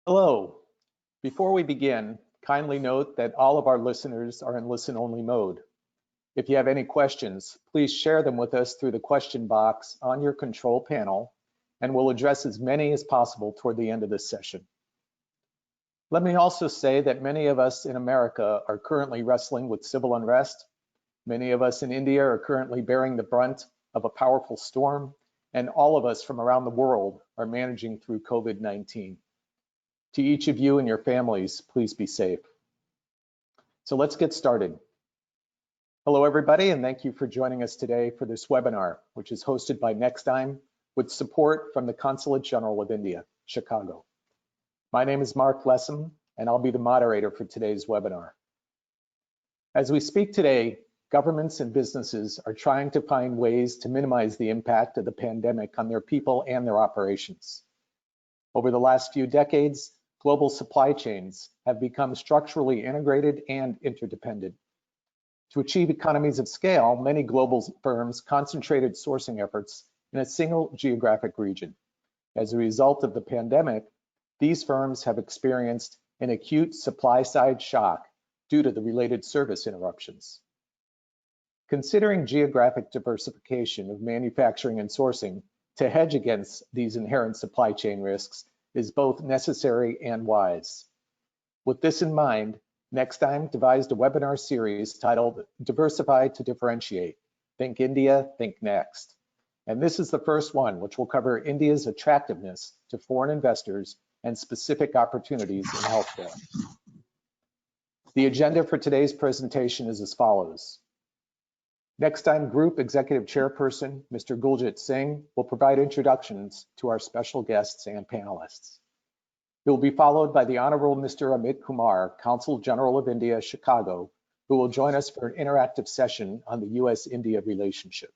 Hello. Before we begin, kindly note that all of our listeners are in listen-only mode. If you have any questions, please share them with us through the question box on your control panel, and we'll address as many as possible toward the end of this session. Let me also say that many of us in America are currently wrestling with civil unrest. Many of us in India are currently bearing the brunt of a powerful storm, and all of us from around the world are managing through COVID-19. To each of you and your families, please be safe. So let's get started. Hello, everybody, and thank you for joining us today for this webinar, which is hosted by Nexdigm with support from the Consulate General of India, Chicago. My name is Mark Lessem, and I'll be the moderator for today's webinar. As we speak today, governments and businesses are trying to find ways to minimize the impact of the pandemic on their people and their operations. Over the last few decades, global supply chains have become structurally integrated and interdependent. To achieve economies of scale, many global firms concentrated sourcing efforts in a single geographic region. As a result of the pandemic, these firms have experienced an acute supply-side shock due to the related service interruptions. Considering geographic diversification of manufacturing and sourcing to hedge against these inherent supply chain risks is both necessary and wise. With this in mind, Nexdigm devised a webinar series titled Diversify to Differentiate, Think India, Think Next. And this is the first one, which will cover India's attractiveness to foreign investors and specific opportunities in healthcare. The agenda for today's presentation is as follows. Nexdigm Group Executive Chairperson, Mr. Guljit Singh, will provide introductions to our special guests and panelists. He will be followed by the Honorable Mr. Amit Kumar, Consul General of India, Chicago, who will join us for an interactive session on the US-India relationship.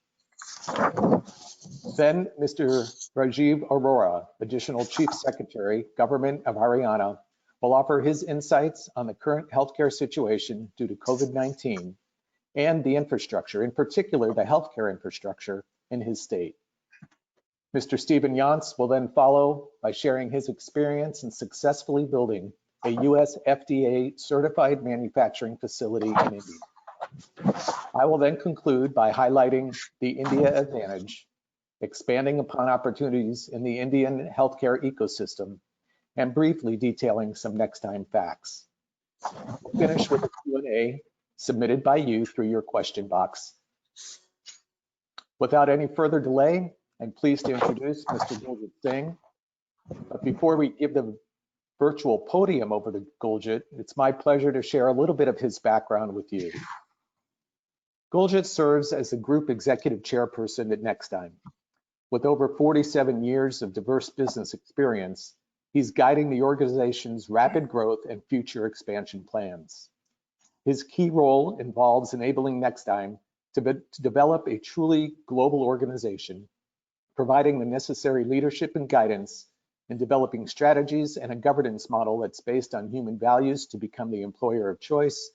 Then Mr. Rajeev Arora, Additional Chief Secretary, Government of Haryana, will offer his insights on the current healthcare situation due to COVID-19 and the infrastructure, in particular the healthcare infrastructure in his state. Mr. Stephen Younts will then follow by sharing his experience in successfully building a US FDA certified manufacturing facility in India. I will then conclude by highlighting the India advantage, expanding upon opportunities in the Indian healthcare ecosystem, and briefly detailing some Nexdigm facts. We'll finish with a Q&A submitted by you through your question box. Without any further delay, I'm pleased to introduce Mr. Guljit Singh. But before we give the virtual podium over to Guljit, it's my pleasure to share a little bit of his background with you. Guljit serves as the Group Executive Chairperson at Nexdigm. With over 47 years of diverse business experience, he's guiding the organization's rapid growth and future expansion plans. His key role involves enabling Nexdigm to develop a truly global organization, providing the necessary leadership and guidance in developing strategies and a governance model that's based on human values to become the employer of choice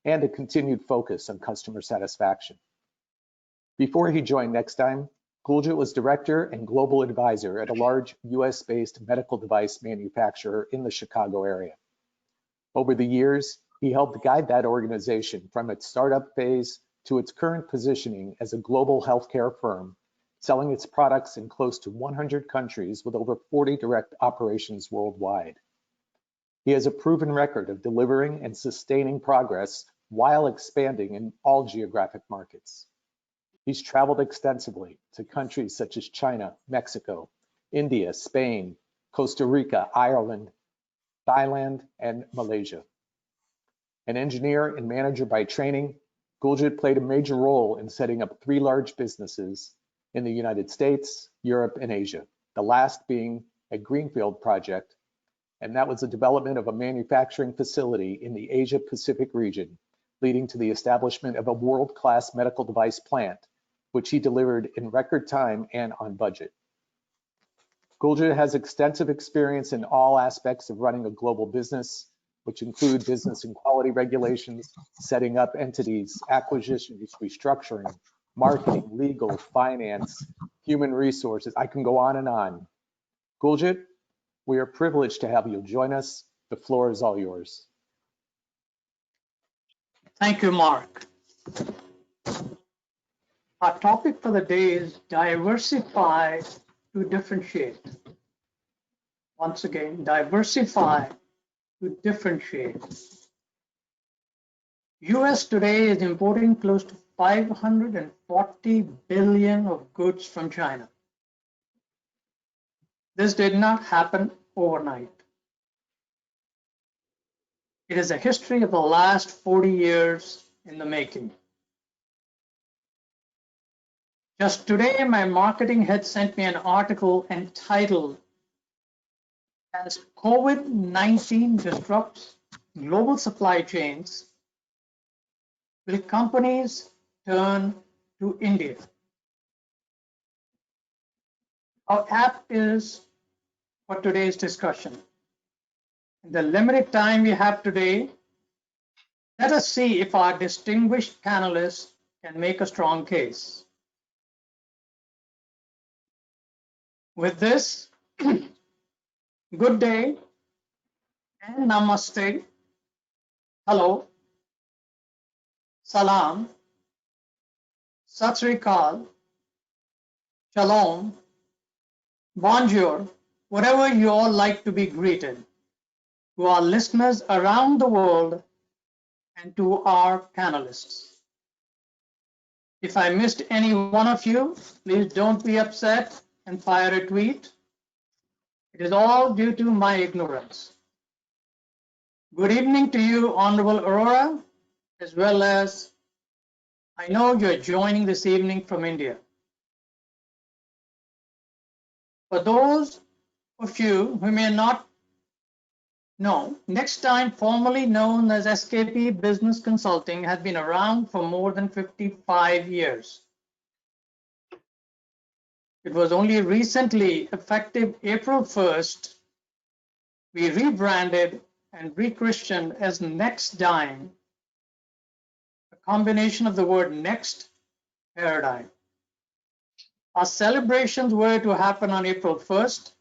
and a continued focus on customer satisfaction. Before he joined Nexdigm, Guljit was director and global advisor at a large US-based medical device manufacturer in the Chicago area. Over the years, he helped guide that organization from its startup phase to its current positioning as a global healthcare firm, selling its products in close to 100 countries with over 40 direct operations worldwide. He has a proven record of delivering and sustaining progress while expanding in all geographic markets. He's traveled extensively to countries such as China, Mexico, India, Spain, Costa Rica, Ireland, Thailand, and Malaysia. An engineer and manager by training, Guljit played a major role in setting up 3 large businesses in the United States, Europe, and Asia, the last being a greenfield project, and that was the development of a manufacturing facility in the Asia-Pacific region, leading to the establishment of a world-class medical device plant, which he delivered in record time and on budget. Guljit has extensive experience in all aspects of running a global business, which include business and quality regulations, setting up entities, acquisitions, restructuring, marketing, legal, finance, human resources. I can go on and on. Guljit, We are privileged to have you join us. The floor is all yours. Thank you, Mark. Our topic for the day is diversify to differentiate. Once again, diversify to differentiate. US today is importing close to 540 billion of goods from China. This did not happen overnight. It is a history of the last 40 years in the making. Just today, my marketing head sent me an article entitled, "As COVID-19 Disrupts Global Supply Chains, Will Companies Turn to India?" How apt is for today's discussion. In the limited time we have today, let us see if our distinguished panelists can make a strong case. With this, good day and namaste, hello, salam, sat sri akal, shalom, bonjour, whatever you all like to be greeted, to our listeners around the world and to our panelists. If I missed any one of you, please don't be upset and fire a tweet. It is all due to my ignorance. Good evening to you, Honorable Arora, as well as I know you're joining this evening from India. For those of you who may not know, Nexdigm, formerly known as SKP Business Consulting, has been around for more than 55 years. It was only recently, effective April 1st, we rebranded and rechristened as Nexdigm, a combination of the word next, paradigm. Our celebrations were to happen on April 1st,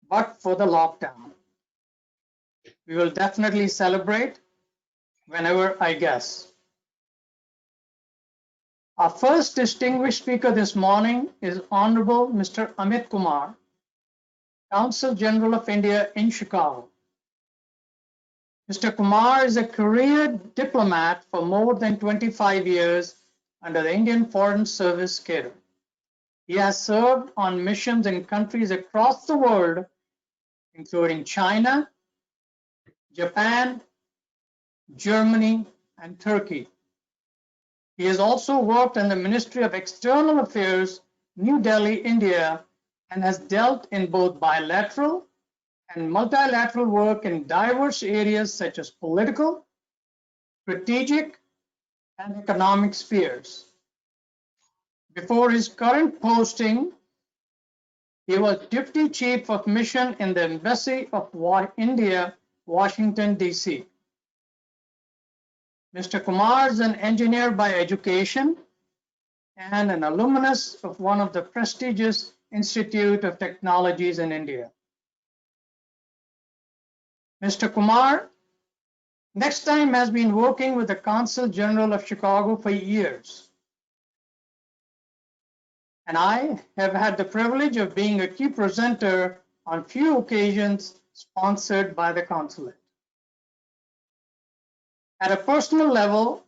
but for the lockdown. We will definitely celebrate whenever I guess. Our first distinguished speaker this morning is Honorable Mr. Amit Kumar, Consul General of India in Chicago. Mr. Kumar is a career diplomat for more than 25 years under the Indian Foreign Service cadre. He has served on missions in countries across the world, including China, Japan, Germany, and Turkey. He has also worked in the Ministry of External Affairs, New Delhi, India, and has dealt in both bilateral and multilateral work in diverse areas such as political, strategic, and economic spheres. Before his current posting, he was Deputy Chief of Mission in the Embassy of India, Washington, D.C. Mr. Kumar is an engineer by education and an alumnus of one of the prestigious Institute of Technologies in India. Mr. Kumar, Nexdigm has been working with the Consul General of Chicago for years, and I have had the privilege of being a key presenter on few occasions sponsored by the consulate. At a personal level,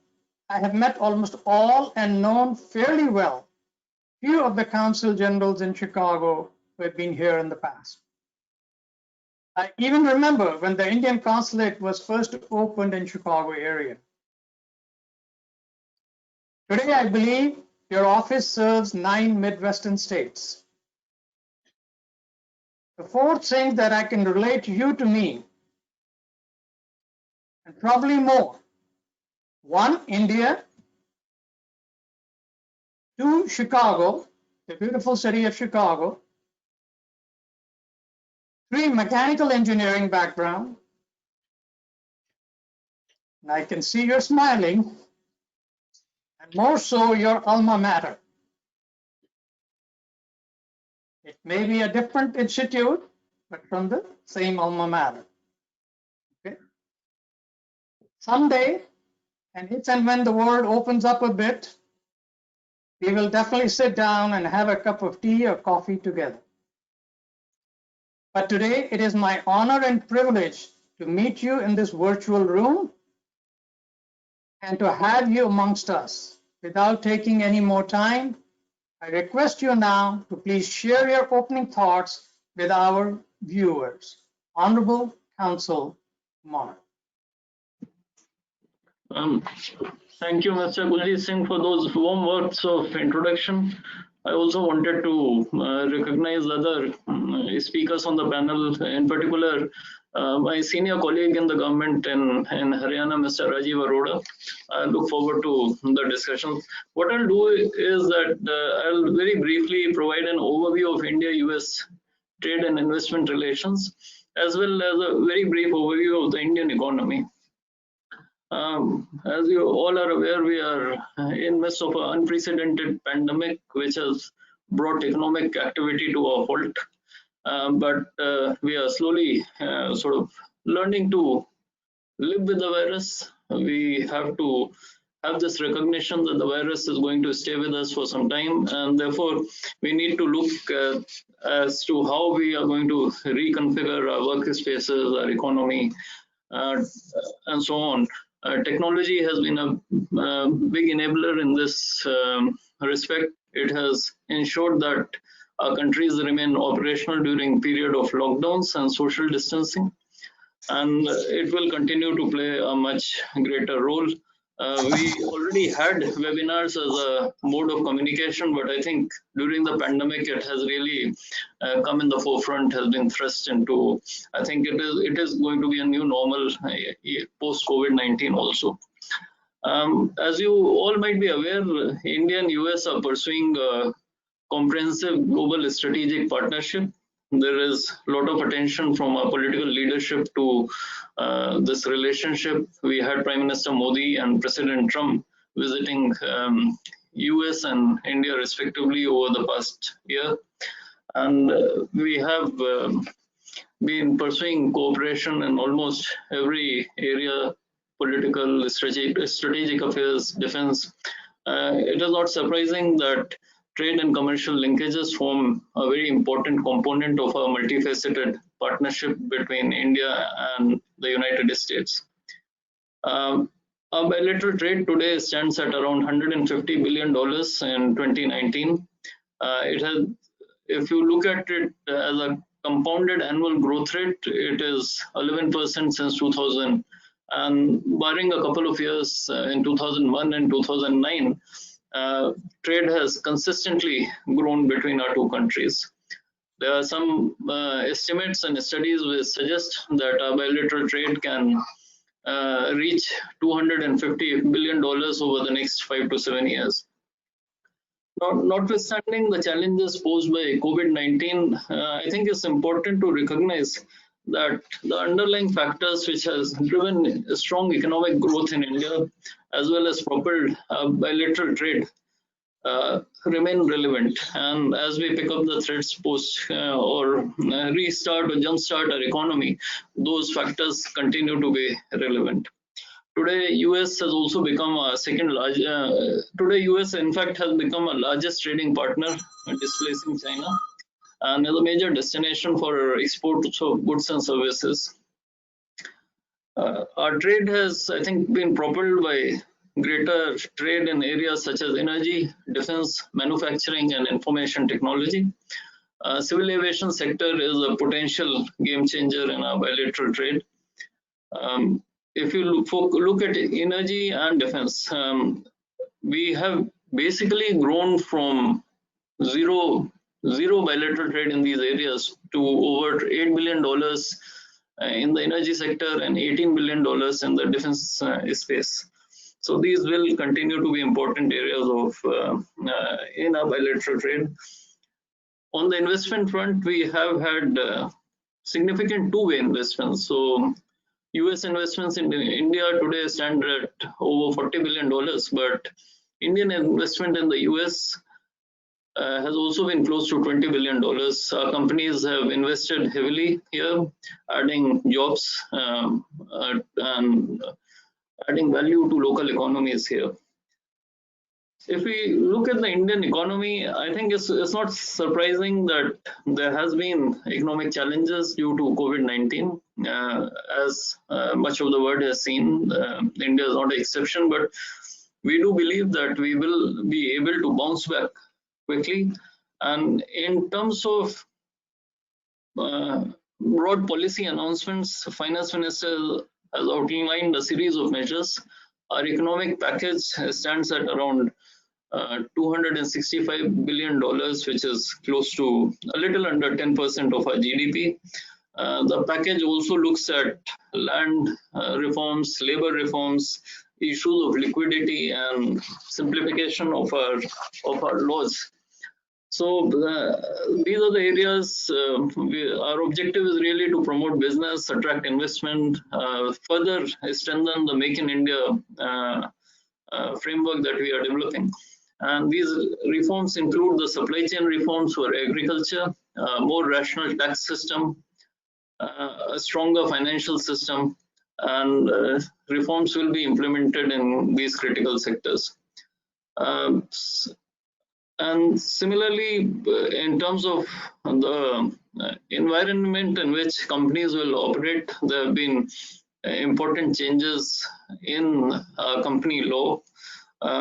I have met almost all and known fairly well few of the consul generals in Chicago who have been here in the past. I even remember when the Indian consulate was first opened in Chicago area. Today, I believe your office serves 9 Midwestern states. The 4 things that I can relate you to me, and probably more. 1, India. 2, Chicago, the beautiful city of Chicago. 3, mechanical engineering background. And I can see you're smiling, and more so your alma mater. It may be a different institute, but from the same alma mater. Okay. Someday, and if and when the world opens up a bit, we will definitely sit down and have a cup of tea or coffee together. But today, it is my honor and privilege to meet you in this virtual room and to have you amongst us. Without taking any more time, I request you now to please share your opening thoughts with our viewers. Honorable Consul Kumar. Thank you, Mr. Kuljeet Singh, for those warm words of introduction. I also wanted to recognize other speakers on the panel, in particular, my senior colleague in the government in Haryana, Mr. Rajeev Arora. I look forward to the discussion. What I'll do is that I'll very briefly provide an overview of India-US trade and investment relations, as well as a very brief overview of the Indian economy. As you all are aware, we are in midst of an unprecedented pandemic, which has brought economic activity to a halt. But we are slowly sort of learning to live with the virus. We have to have this recognition that the virus is going to stay with us for some time, and therefore we need to look as to how we are going to reconfigure our workspaces, our economy, and so on. Technology has been a big enabler in this respect. It has ensured that our countries remain operational during period of lockdowns and social distancing, and it will continue to play a much greater role. We already had webinars as a mode of communication, but I think during the pandemic it has really come in the forefront, has been thrust into. I think it is going to be a new normal post COVID-19 also. As you all might be aware, India and US are pursuing a comprehensive global strategic partnership. There is a lot of attention from our political leadership to this relationship. We had Prime Minister Modi and President Trump visiting US and India respectively over the past year. And we have been pursuing cooperation in almost every area: political, strategic affairs, defense. It is not surprising that trade and commercial linkages form a very important component of a multifaceted partnership between India and the United States. Our bilateral trade today stands at around $150 billion in 2019. It has, if you look at it as a compounded annual growth rate, it is 11% since 2000. And barring a couple of years in 2001 and 2009, trade has consistently grown between our two countries. There are some estimates and studies which suggest that our bilateral trade can reach $250 billion over the next 5 to 7 years. Notwithstanding the challenges posed by COVID-19, I think it's important to recognize that the underlying factors which has driven strong economic growth in India, as well as propelled bilateral trade, remain relevant. And as we pick up the threads post or restart or jumpstart our economy, those factors continue to be relevant. Today, US has also become a today US in fact has become a largest trading partner, displacing China, and is a major destination for exports of goods and services. Our trade has, I think, been propelled by greater trade in areas such as energy, defense, manufacturing, and information technology. Civil aviation sector is a potential game changer in our bilateral trade. If you look at energy and defense, we have basically grown from zero bilateral trade in these areas to over $8 billion in the energy sector and $18 billion in the defense space. So these will continue to be important areas of in our bilateral trade. On the investment front, we have had significant two-way investments. So US investments in India today stand at over $40 billion, but Indian investment in the US has also been close to $20 billion. Companies have invested heavily here, adding jobs and adding value to local economies here. If we look at the Indian economy, I think it's not surprising that there has been economic challenges due to COVID-19. As much of the world has seen, India is not an exception, but we do believe that we will be able to bounce back quickly. And in terms of broad policy announcements, Finance Minister has outlined a series of measures. Our economic package stands at around $265 billion, which is close to a little under 10% of our GDP. The package also looks at land reforms, labor reforms, issues of liquidity, and simplification of our laws. So these are the areas. Our objective is really to promote business, attract investment, further strengthen the Make in India framework that we are developing. And these reforms include the supply chain reforms for agriculture, more rational tax system, a stronger financial system, and reforms will be implemented in these critical sectors. And similarly, in terms of the environment in which companies will operate, there have been important changes in company law,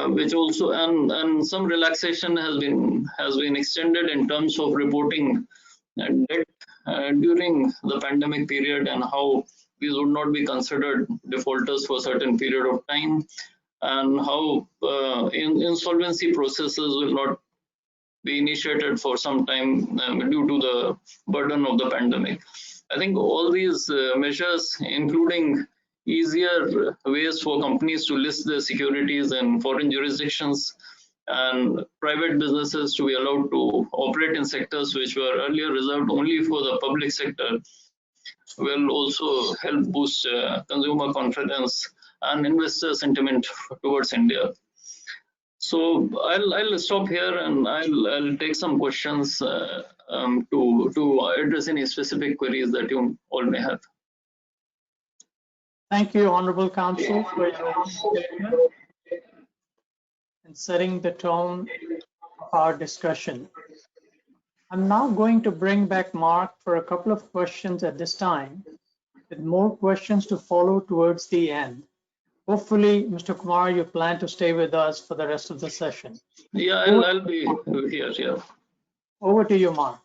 which also and some relaxation has been extended in terms of reporting debt during the pandemic period, and how these would not be considered defaulters for a certain period of time, and how insolvency processes will not be initiated for some time due to the burden of the pandemic. I think all these measures, including easier ways for companies to list their securities in foreign jurisdictions, and private businesses to be allowed to operate in sectors which were earlier reserved only for the public sector, will also help boost consumer confidence and investor sentiment towards India. So I'll stop here, and I'll take some questions to address any specific queries that you all may have. Thank you, Honorable Counsel, for your statement and setting the tone of our discussion. I'm now going to bring back Mark for a couple of questions at this time, with more questions to follow towards the end. Hopefully, Mr. Kumar, you plan to stay with us for the rest of the session. Yeah, I'll be here. Yeah. Over to you, Mark.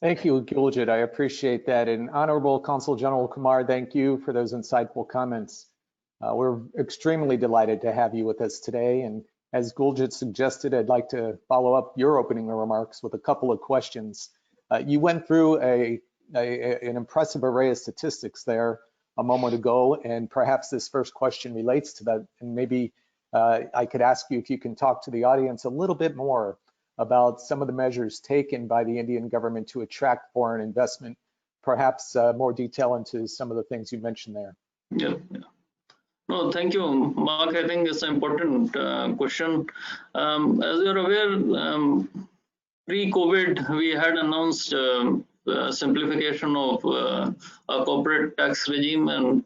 Thank you, Guljit. I appreciate that. And Honorable Consul General Kumar, thank you for those insightful comments. We're extremely delighted to have you with us today. And as Guljit suggested, I'd like to follow up your opening remarks with a couple of questions. You went through an impressive array of statistics there a moment ago, and perhaps this first question relates to that. And maybe I could ask you if you can talk to the audience a little bit more about some of the measures taken by the Indian government to attract foreign investment, perhaps more detail into some of the things you mentioned there. Yeah. No, thank you, Mark. I think it's an important question. As you're aware, pre-COVID, we had announced simplification of a corporate tax regime, and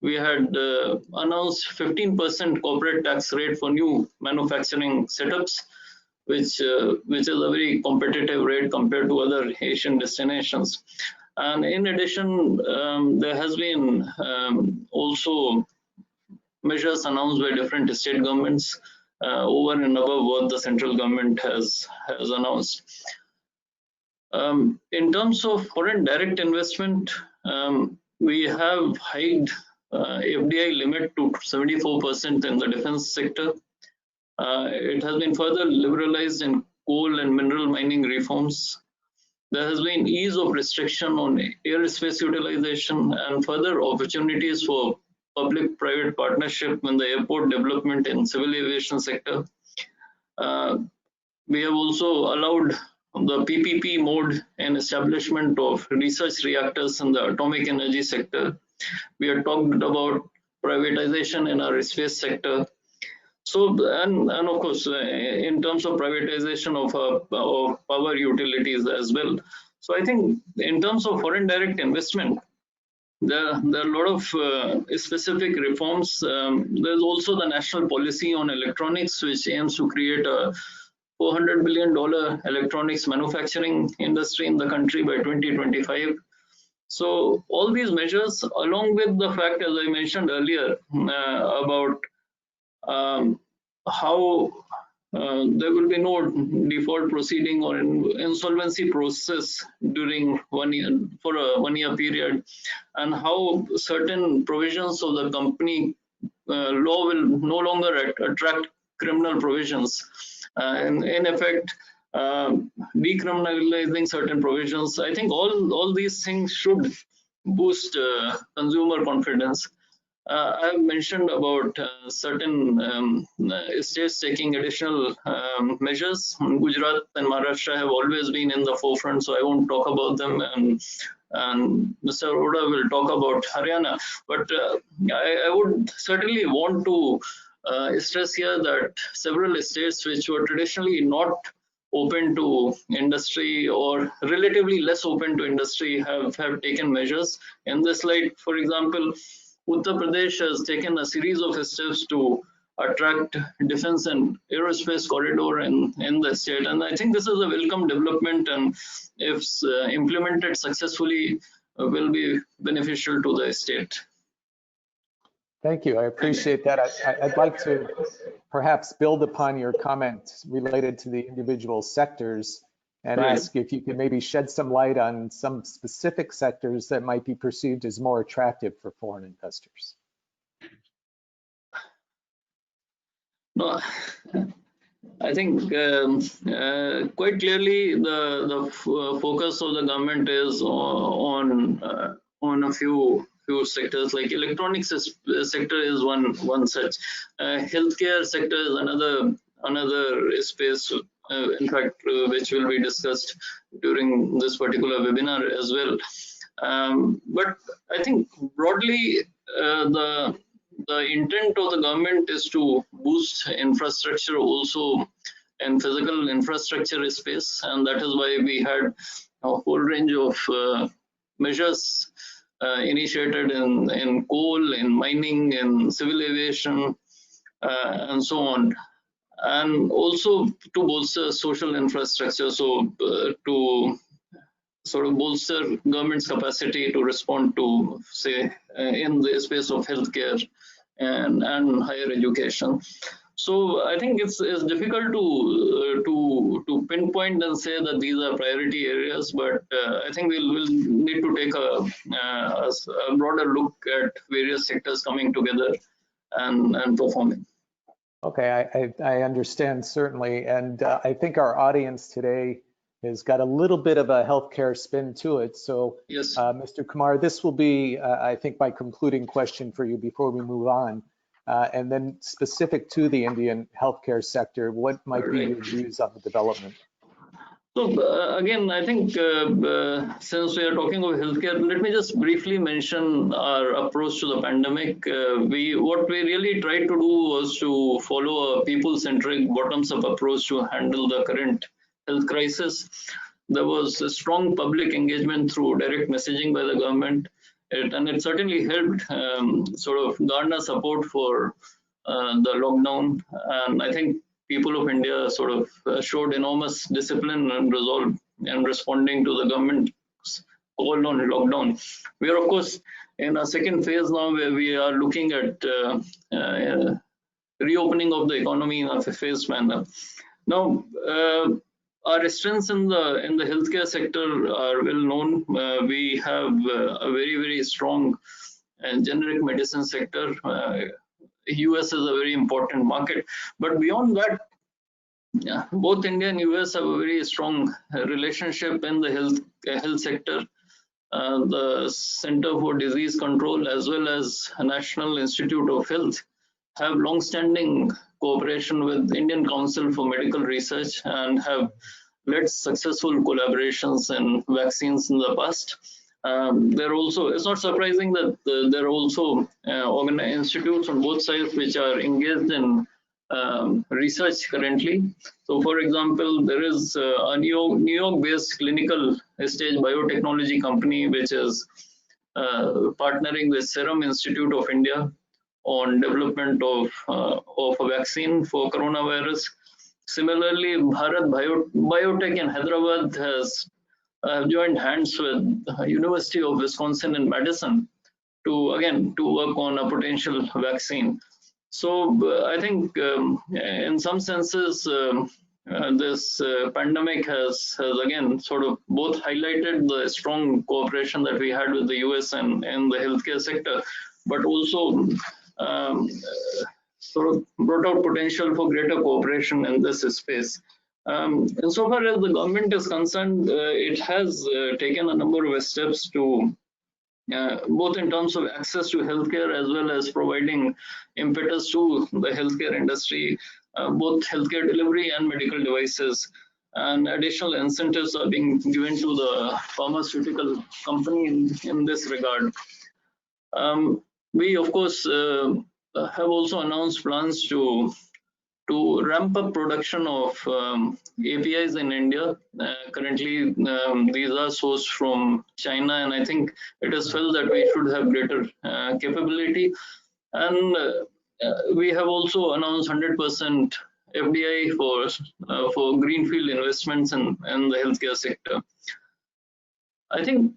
we had announced 15% corporate tax rate for new manufacturing setups, which is a very competitive rate compared to other Asian destinations. And in addition, there has been also measures announced by different state governments over and above what the central government has announced. In terms of foreign direct investment, we have hiked FDI limit to 74% in the defense sector. It has been further liberalized in coal and mineral mining reforms. There has been ease of restriction on airspace utilization and further opportunities for public-private partnership in the airport development in civil aviation sector. We have also allowed the PPP mode and establishment of research reactors in the atomic energy sector. We have talked about privatization in our space sector. So, and of course, in terms of privatization of power utilities as well. So I think in terms of foreign direct investment, there are a lot of specific reforms. There's also the national policy on electronics, which aims to create a $400 billion electronics manufacturing industry in the country by 2025. So all these measures, along with the fact, as I mentioned earlier, about how there will be no default proceeding or insolvency process during 1 year for a 1 year period, and how certain provisions of the company law will no longer attract criminal provisions, and in effect decriminalizing certain provisions. I think all these things should boost consumer confidence. I have mentioned about certain states taking additional measures. Gujarat and Maharashtra have always been in the forefront, so I won't talk about them. And Mr. Arora will talk about Haryana. But I would certainly want to stress here that several states which were traditionally not open to industry or relatively less open to industry have taken measures. In this light, for example, Uttar Pradesh has taken a series of steps to attract defense and aerospace corridor in the state, and I think this is a welcome development, and if implemented successfully, will be beneficial to the state. Thank you. I appreciate that. I'd like to perhaps build upon your comments related to the individual sectors and ask if you could maybe shed some light on some specific sectors that might be perceived as more attractive for foreign investors. No, I think quite clearly the focus of the government is on a few sectors. Like electronics sector is one such. Healthcare sector is another space. In fact, which will be discussed during this particular webinar as well. But I think broadly, the intent of the government is to boost infrastructure also in physical infrastructure space, and that is why we had a whole range of measures initiated in coal, in mining, in civil aviation, and so on. And also to bolster social infrastructure, so to sort of bolster government's capacity to respond to, say, in the space of healthcare and higher education. So I think it's difficult to pinpoint and say that these are priority areas, but I think we'll need to take a broader look at various sectors coming together and performing. Okay, I understand certainly, and I think our audience today has got a little bit of a healthcare spin to it. So, yes, Mr. Kumar, this will be, I think, my concluding question for you before we move on. And then specific to the Indian healthcare sector, what might be your views on the development? So again, I think since we are talking of healthcare, let me just briefly mention our approach to the pandemic. What we really tried to do was to follow a people-centric, bottoms-up approach to handle the current health crisis. There was a strong public engagement through direct messaging by the government, and it certainly helped sort of garner support for the lockdown. And I think people of India sort of showed enormous discipline and resolve in responding to the government's call on lockdown. We are, of course, in a second phase now where we are looking at reopening of the economy in a phased manner. Now, our strengths in the healthcare sector are well known. We have a very strong generic medicine sector. US is a very important market, but beyond that, both India and US have a very strong relationship in the health sector. The Center for Disease Control as well as National Institute of Health have long-standing cooperation with Indian Council for Medical Research and have led successful collaborations in vaccines in the past. It's not surprising that there are also institutes on both sides which are engaged in research currently. So, for example, there is a New York-based clinical stage biotechnology company which is partnering with Serum Institute of India on development of a vaccine for coronavirus. Similarly, Bharat Biotech in Hyderabad has joined hands with University of Wisconsin in Madison to work on a potential vaccine. So I think in some senses this pandemic has again sort of both highlighted the strong cooperation that we had with the US and the healthcare sector, but also sort of brought out potential for greater cooperation in this space. Insofar as the government is concerned, it has taken a number of steps to both in terms of access to healthcare as well as providing impetus to the healthcare industry, both healthcare delivery and medical devices. And additional incentives are being given to the pharmaceutical company in this regard. We, of course, have also announced plans to ramp up production of APIs in India. Currently, these are sourced from China, and I think it is felt that we should have greater capability. And we have also announced 100% FDI for greenfield investments in the healthcare sector. I think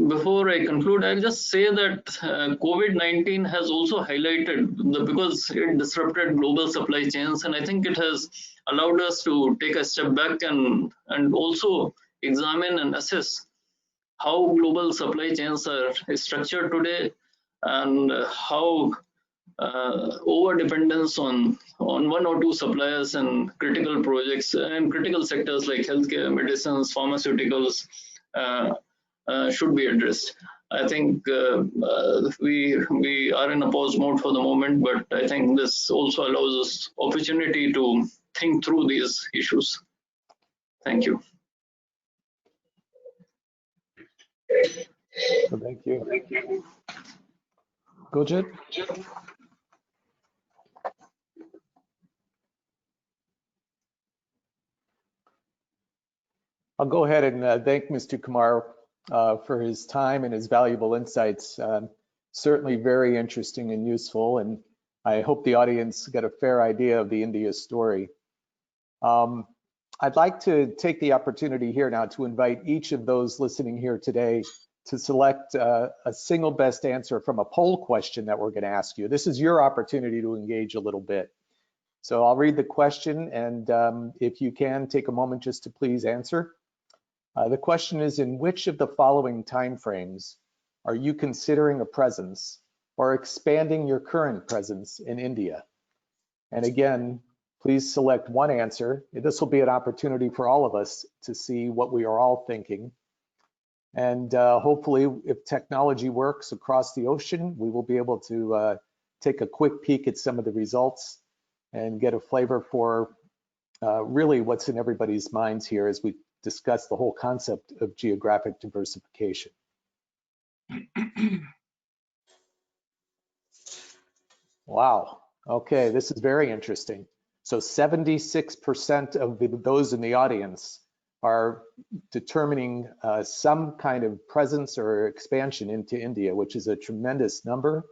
before I conclude, I'll just say that COVID-19 has also highlighted, because it disrupted global supply chains, and I think it has allowed us to take a step back and also examine and assess how global supply chains are structured today, and how over-dependence on one or two suppliers and critical projects and critical sectors like healthcare, medicines, pharmaceuticals, should be addressed. I think we are in a pause mode for the moment, but I think this also allows us opportunity to think through these issues. Thank you. Thank you. Gurjit? I'll go ahead and thank Mr. Kumar for his time and his valuable insights. Certainly very interesting and useful, and I hope the audience got a fair idea of the India story. I'd like to take the opportunity here now to invite each of those listening here today to select a single best answer from a poll question that we're going to ask you. This is your opportunity to engage a little bit. So I'll read the question, and if you can, take a moment just to please answer. The question is, in which of the following timeframes are you considering a presence or expanding your current presence in India? And again, please select one answer. This will be an opportunity for all of us to see what we are all thinking. And hopefully, if technology works across the ocean, we will be able to take a quick peek at some of the results and get a flavor for really what's in everybody's minds here as we discuss the whole concept of geographic diversification. Wow. Okay, this is very interesting. So 76% of those in the audience are determining some kind of presence or expansion into India, which is a tremendous number.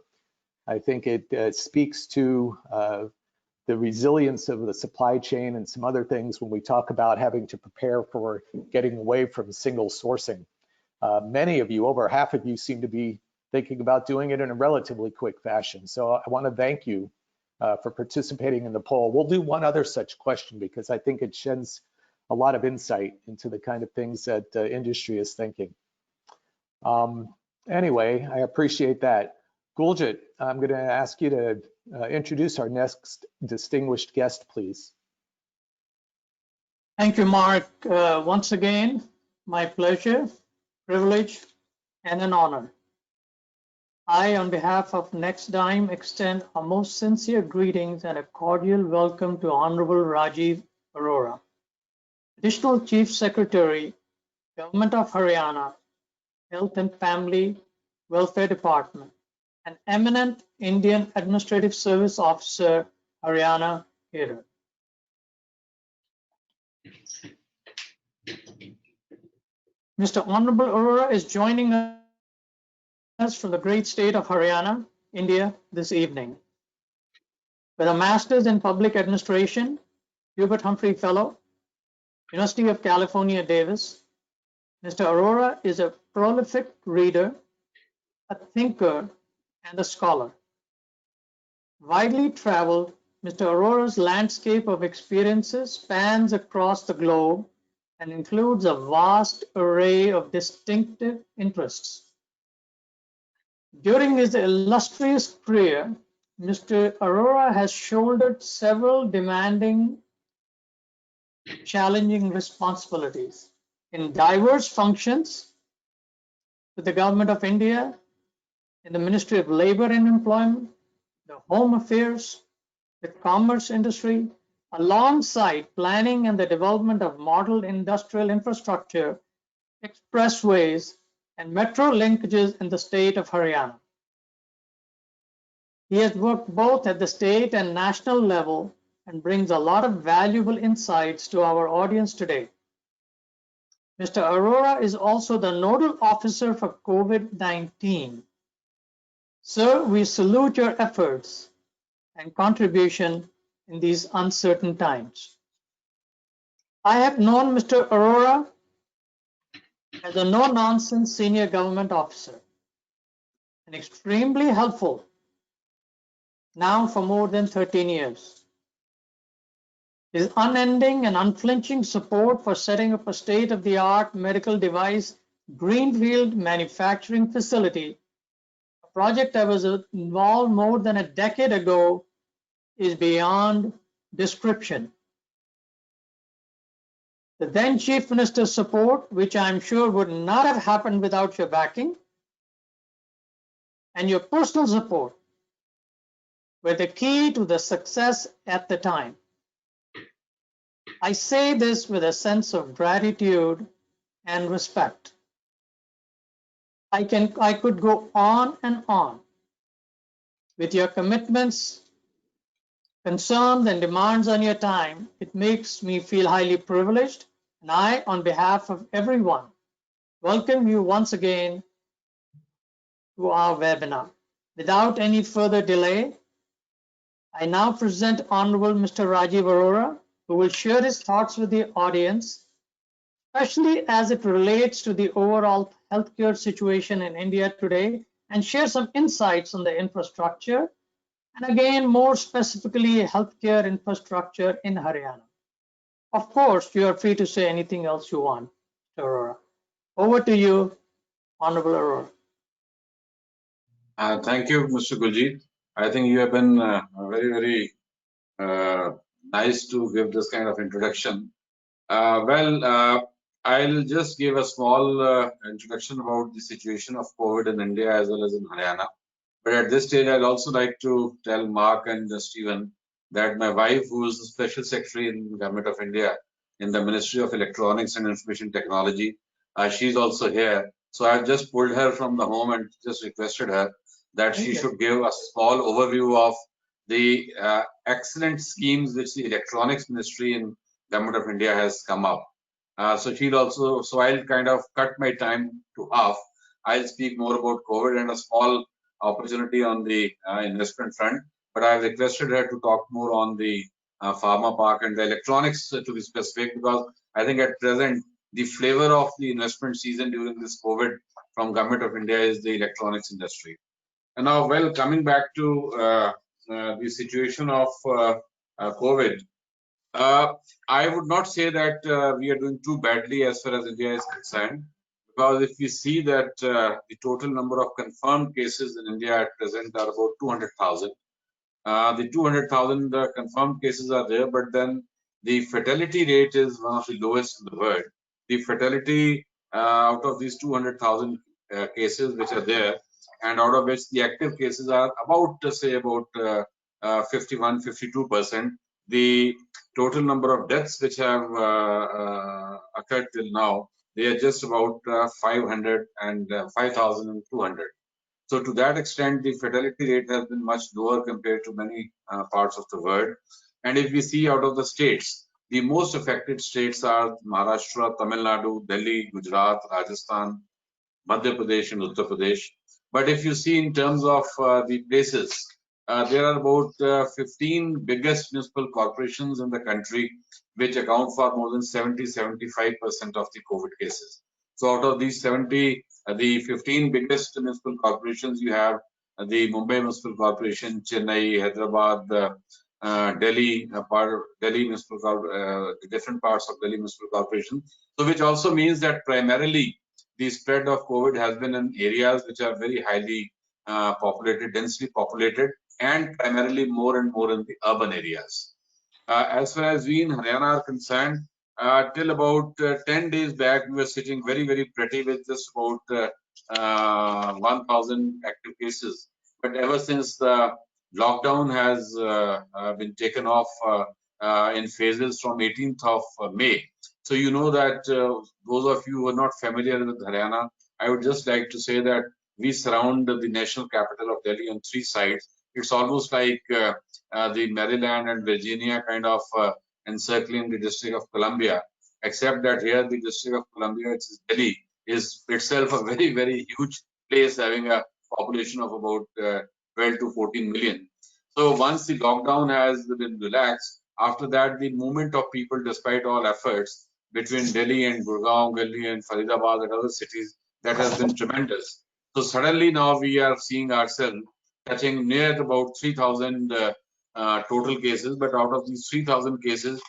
I think it speaks to the resilience of the supply chain and some other things when we talk about having to prepare for getting away from single sourcing. Many of you, over half of you, seem to be thinking about doing it in a relatively quick fashion. So I want to thank you for participating in the poll. We'll do one other such question because I think it sheds a lot of insight into the kind of things that industry is thinking. Anyway, I appreciate that. Gurjit, I'm going to ask you to introduce our next distinguished guest, please. Thank you, Mark. Once again, my pleasure, privilege, and an honor. I, on behalf of Nexdigm, extend our most sincere greetings and a cordial welcome to Honorable Rajeev Arora, Additional Chief Secretary, Government of Haryana, Health and Family Welfare Department, an eminent Indian Administrative Service Officer Haryana catered. Mr. Honorable Arora is joining us from the great state of Haryana, India, this evening. With a master's in public administration, Hubert Humphrey Fellow, University of California, Davis, Mr. Arora is a prolific reader, a thinker, and a scholar. Widely traveled, Mr. Arora's landscape of experiences spans across the globe and includes a vast array of distinctive interests. During his illustrious career, Mr. Arora has shouldered several demanding, challenging responsibilities in diverse functions with the Government of India, in the Ministry of Labor and Employment, the Home Affairs, with Commerce Industry, alongside planning and the development of model industrial infrastructure, expressways, and metro linkages in the state of Haryana. He has worked both at the state and national level and brings a lot of valuable insights to our audience today. Mr. Arora is also the nodal officer for COVID-19. Sir, we salute your efforts and contribution in these uncertain times. I have known Mr. Arora as a no-nonsense senior government officer and extremely helpful now for more than 13 years. His unending and unflinching support for setting up a state-of-the-art medical device greenfield manufacturing facility, a project I was involved more than a decade ago, is beyond description. The then Chief Minister's support, which I'm sure would not have happened without your backing, and your personal support were the key to the success at the time. I say this with a sense of gratitude and respect. I could go on and on with your commitments, concerns, and demands on your time. It makes me feel highly privileged, and I, on behalf of everyone, welcome you once again to our webinar. Without any further delay, I now present Honorable Mr. Rajeev Arora, who will share his thoughts with the audience, especially as it relates to the overall healthcare situation in India today, and share some insights on the infrastructure, and again, more specifically, healthcare infrastructure in Haryana. Of course, you are free to say anything else you want, Mr. Arora. Over to you, Honorable Arora. Thank you, Mr. Guljeet. I think you have been very nice to give this kind of introduction. I'll just give a small introduction about the situation of COVID in India as well as in Haryana. But at this stage, I'd also like to tell Mark and Stephen that my wife, who is the Special Secretary in the Government of India in the Ministry of Electronics and Information Technology, she's also here. So I've just pulled her from the home and just requested her that she should give a small overview of the excellent schemes which the Electronics Ministry in Government of India has come up. So I'll kind of cut my time to half. I'll speak more about COVID and a small opportunity on the investment front, but I've requested her to talk more on the pharma park and the electronics to be specific, because I think at present the flavor of the investment season during this COVID from Government of India is the electronics industry. And now, well, coming back to the situation of COVID, I would not say that we are doing too badly as far as India is concerned, because if we see that the total number of confirmed cases in India at present are about 200,000. The 200,000 confirmed cases are there, but then the fatality rate is one of the lowest in the world. The fatality out of these 200,000 cases which are there, and out of which the active cases are about, say, about 51-52%. The total number of deaths which have occurred till now, they are just about 5,200. So to that extent, the fatality rate has been much lower compared to many parts of the world. And if we see out of the states, the most affected states are Maharashtra, Tamil Nadu, Delhi, Gujarat, Rajasthan, Madhya Pradesh and Uttar Pradesh. But if you see in terms of the places, there are about 15 biggest municipal corporations in the country which account for more than 70-75% of the COVID cases. So out of these 15 biggest municipal corporations, you have the Mumbai Municipal Corporation, Chennai, Hyderabad, Delhi, Delhi Municipal, different parts of Delhi Municipal Corporation. So which also means that primarily the spread of COVID has been in areas which are very highly populated, densely populated, and primarily more and more in the urban areas. As far as we in Haryana are concerned, till about 10 days back, we were sitting very, very pretty with just about 1,000 active cases. But ever since the lockdown has been taken off in phases from 18th of May, so you know that those of you who are not familiar with Haryana, I would just like to say that we surround the national capital of Delhi on three sides. It's almost like the Maryland and Virginia kind of encircling the District of Columbia, except that here the District of Columbia, which is Delhi, is itself a very, very huge place having a population of about 12 to 14 million. So once the lockdown has been relaxed, after that the movement of people, despite all efforts between Delhi and Gurgaon, Delhi and Faridabad and other cities, that has been tremendous. So suddenly now we are seeing ourselves touching near about 3,000 total cases, but out of these 3,000 cases,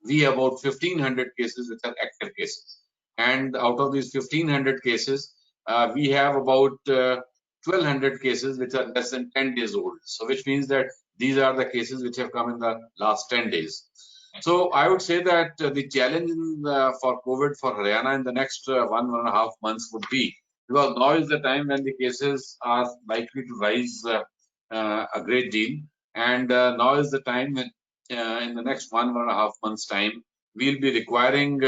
we have about 1,500 cases which are active cases. And out of these 1,500 cases, we have about 1,200 cases which are less than 10 days old. So which means that these are the cases which have come in the last 10 days. So I would say that the challenge for COVID for Haryana in the next 1.5 months would be, because now is the time when the cases are likely to rise a great deal, and now is the time when in the next 1.5 months time we'll be requiring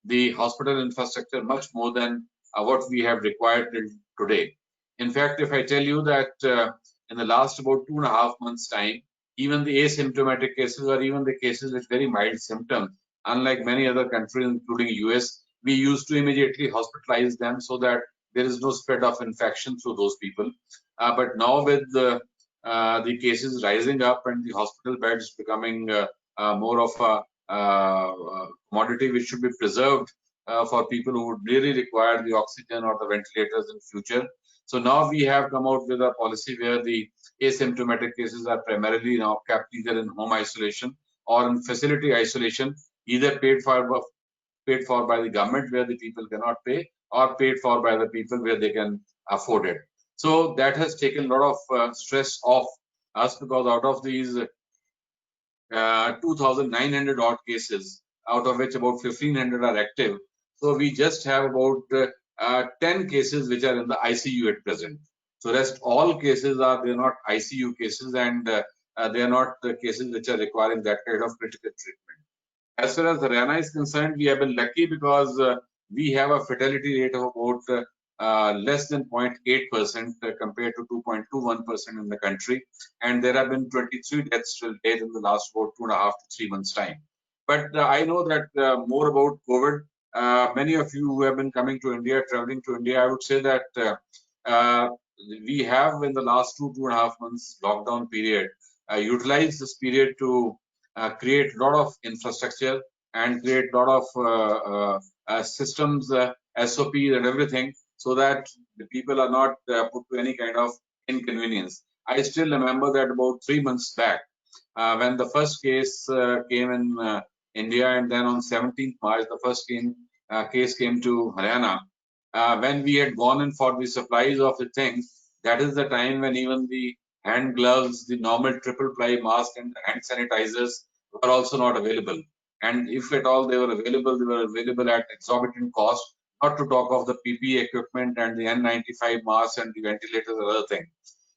the hospital infrastructure much more than what we have required till today. In fact, if I tell you that in the last about 2.5 months time, even the asymptomatic cases or even the cases with very mild symptoms, unlike many other countries including US, we used to immediately hospitalize them so that there is no spread of infection through those people. But now with the cases rising up and the hospital beds becoming more of a commodity which should be preserved for people who would really require the oxygen or the ventilators in future. So now we have come out with a policy where the asymptomatic cases are primarily now kept either in home isolation or in facility isolation, either paid for by the government where the people cannot pay, or paid for by the people where they can afford it. So that has taken a lot of stress off us, because out of these 2,900 odd cases, out of which about 1,500 are active. So we just have about 10 cases which are in the ICU at present. So rest all cases are, they're not ICU cases, and they are not cases which are requiring that kind of critical treatment. As far as Haryana is concerned, we have been lucky because we have a fatality rate of about less than 0.8% compared to 2.21% in the country, and there have been 23 deaths till date in the last about 2.5 to 3 months time. But I know that more about COVID. Many of you who have been coming to India, traveling to India, I would say that we have in the last 2.5 months lockdown period utilized this period to create a lot of infrastructure and create a lot of systems, SOPs and everything, so that the people are not put to any kind of inconvenience. I still remember that about 3 months back, when the first case came in India, and then on 17th March, the first case came to Haryana. When we had gone in for the supplies of the things, that is the time when even the hand gloves, the normal triple ply mask and hand sanitizers were also not available. And if at all they were available at exorbitant cost, not to talk of the PPE equipment and the N95 masks and the ventilators and other things.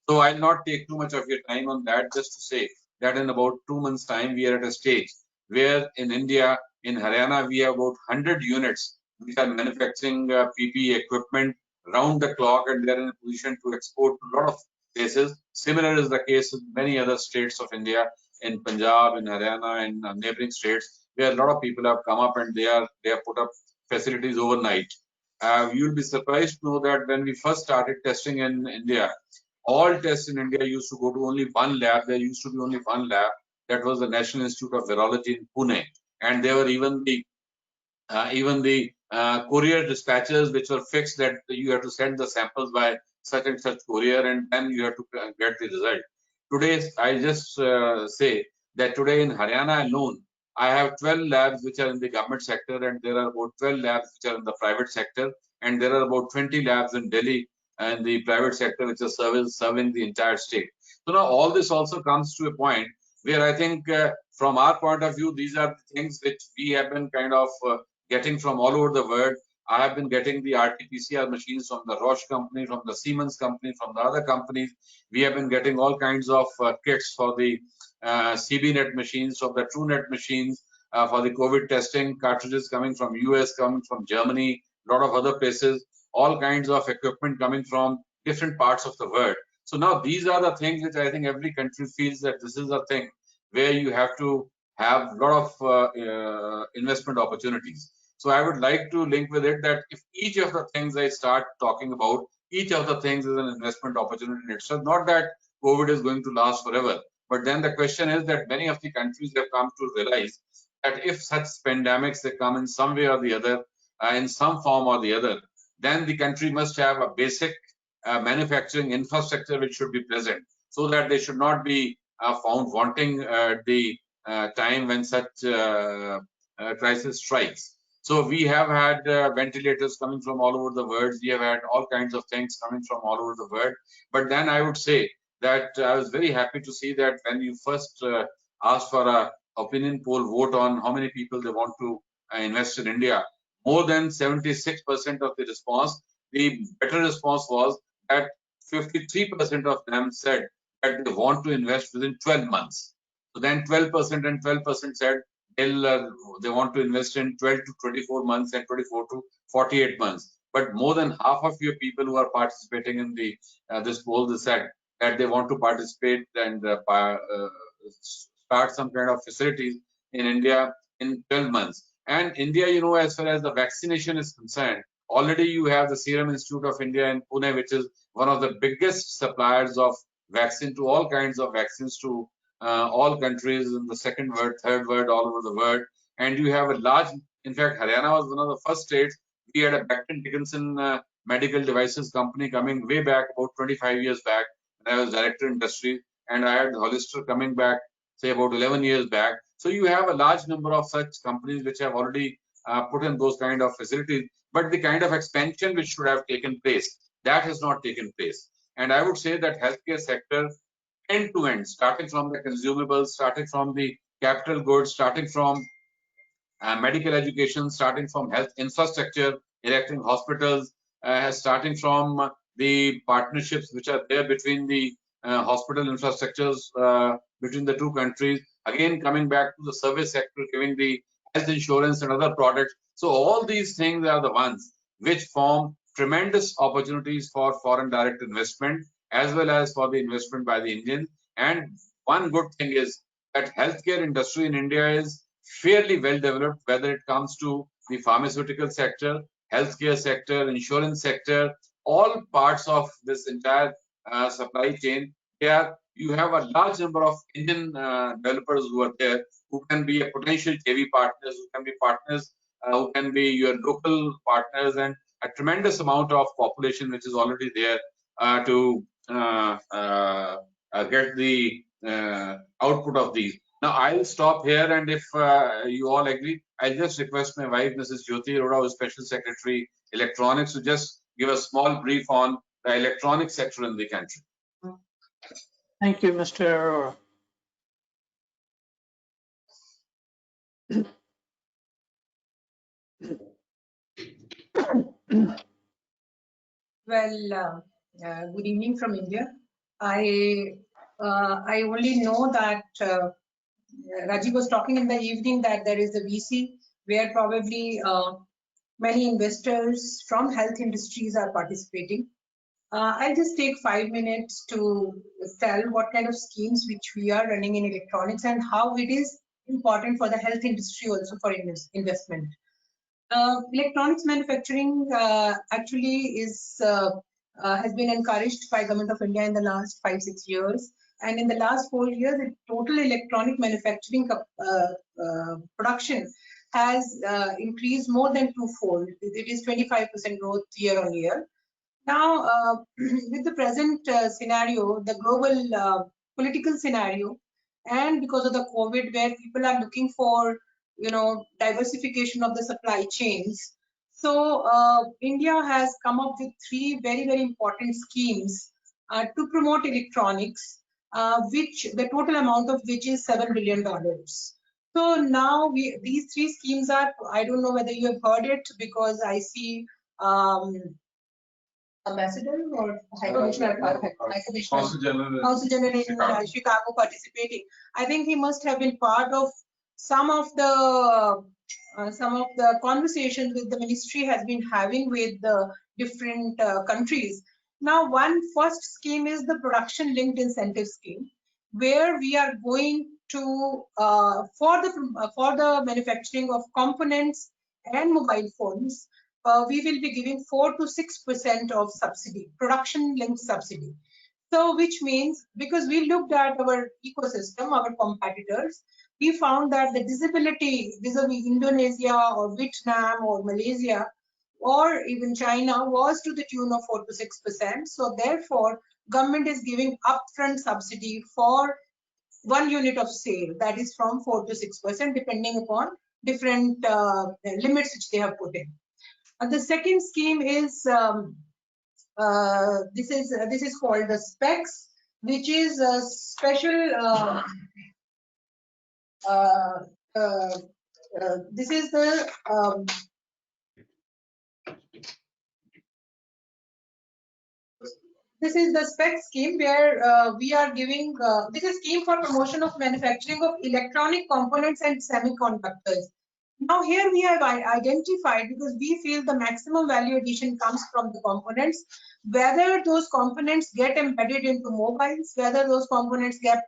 So I'll not take too much of your time on that, just to say that in about 2 months' time, we are at a stage where in India, in Haryana, we have about 100 units which are manufacturing PPE equipment round the clock, and they're in a position to export to a lot of places. Similar is the case in many other states of India, in Punjab, in Haryana, and neighboring states, where a lot of people have come up and they have put up facilities overnight. You'll be surprised to know that when we first started testing in India, all tests in India used to go to only one lab. There used to be only one lab. That was the National Institute of Virology in Pune, and there were even the courier dispatches which were fixed that you have to send the samples by such and such courier, and then you have to get the result. Today, I just say that today in Haryana alone, I have 12 labs which are in the government sector, and there are about 12 labs which are in the private sector, and there are about 20 labs in Delhi and the private sector which are serving the entire state. So now all this also comes to a point where I think from our point of view, these are the things which we have been kind of getting from all over the world. I have been getting the RT-PCR machines from the Roche company, from the Siemens company, from the other companies. We have been getting all kinds of kits for the CBNet machines, from the TrueNet machines, for the COVID testing, cartridges coming from US, coming from Germany, a lot of other places, all kinds of equipment coming from different parts of the world. So now these are the things which I think every country feels that this is a thing where you have to have a lot of investment opportunities. So I would like to link with it that if each of the things I start talking about, each of the things is an investment opportunity in itself. Not that COVID is going to last forever, but then the question is that many of the countries have come to realize that if such pandemics they come in some way or the other, in some form or the other, then the country must have a basic manufacturing infrastructure which should be present, so that they should not be found wanting the time when such crisis strikes. So we have had ventilators coming from all over the world. We have had all kinds of things coming from all over the world. But then I would say that I was very happy to see that when you first asked for a opinion poll vote on how many people they want to invest in India, more than 76% of the response, the better response was that 53% of them said that they want to invest within 12 months. So then 12% and 12% said they want to invest in 12 to 24 months and 24 to 48 months. But more than half of your people who are participating in the this poll, they said that they want to participate and start some kind of facilities in India in 12 months. And India, you know, as far as the vaccination is concerned, already you have the Serum Institute of India in Pune, which is one of the biggest suppliers of vaccine to all kinds of vaccines to all countries in the second world, third world, all over the world. And you have a large, in fact, Haryana was one of the first states. We had a Becton Dickinson medical devices company coming way back, about 25 years back, when I was director of industry. And I had Hollister coming back, say, about 11 years back. So you have a large number of such companies which have already put in those kind of facilities. But the kind of expansion which should have taken place, that has not taken place. And I would say that healthcare sector, end to end, starting from the consumables, starting from the capital goods, starting from medical education, starting from health infrastructure, erecting hospitals, starting from the partnerships which are there between the hospital infrastructures between the two countries, again coming back to the service sector, giving the health insurance and other products. So all these things are the ones which form tremendous opportunities for foreign direct investment as well as for the investment by the Indians. And one good thing is that healthcare industry in India is fairly well developed, whether it comes to the pharmaceutical sector, healthcare sector, insurance sector, all parts of this entire supply chain. You have a large number of Indian developers who are there, who can be a potential JV partners, who can be partners, who can be your local partners, and a tremendous amount of population which is already there to get the output of these. Now I'll stop here, and if you all agree, I'll just request my wife, Mrs. Jyoti Arora, who is Special Secretary Electronics, to just give a small brief on the electronic sector in the country. Thank you, Mr. Arora. Well, good evening from India. I only know that Rajeev was talking in the evening that there is a VC where probably Many investors from health industries are participating. I'll just take 5 minutes to tell what kind of schemes which we are running in electronics and how it is important for the health industry also for investment. Electronics manufacturing actually has been encouraged by Government of India in the last 5-6 years, and in the last 4 years, the total electronic manufacturing production has increased more than twofold. It is 25% growth year on year. Now, with the present scenario, the global political scenario, and because of the COVID, where people are looking for, diversification of the supply chains. So India has come up with 3 very, very important schemes to promote electronics, which the total amount of which is $7 billion. So now these 3 schemes are, I don't know whether you have heard it, because I see Ambassador or High Commissioner, Consul General in Chicago participating. I think he must have been part of some of the conversations with the ministry has been having with the different countries. Now, one first scheme is the production linked incentive scheme, where we are going to for the manufacturing of components and mobile phones. We will be giving 4 to 6% of subsidy, production linked subsidy. So which means, because we looked at our ecosystem, our competitors, we found that the visibility vis-a-vis Indonesia or Vietnam or Malaysia or even China was to the tune of 4 to 6%. So therefore, government is giving upfront subsidy for 1 unit of sale, that is from 4 to 6%, depending upon different limits which they have put in. The second scheme is this is called the specs, which is a special. This is the this is the spec scheme where we are giving this is scheme for promotion of manufacturing of electronic components and semiconductors. Now here we have identified, because we feel the maximum value addition comes from the components, whether those components get embedded into mobiles, whether those components get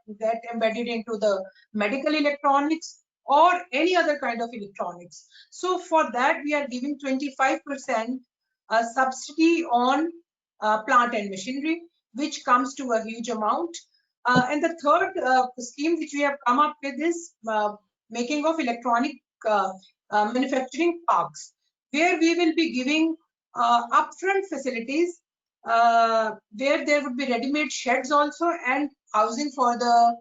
embedded into the medical electronics or any other kind of electronics. So for that we are giving 25% subsidy on plant and machinery, which comes to a huge amount. And the third scheme which we have come up with is making of electronic manufacturing parks, where we will be giving upfront facilities where there would be ready-made sheds also and housing for the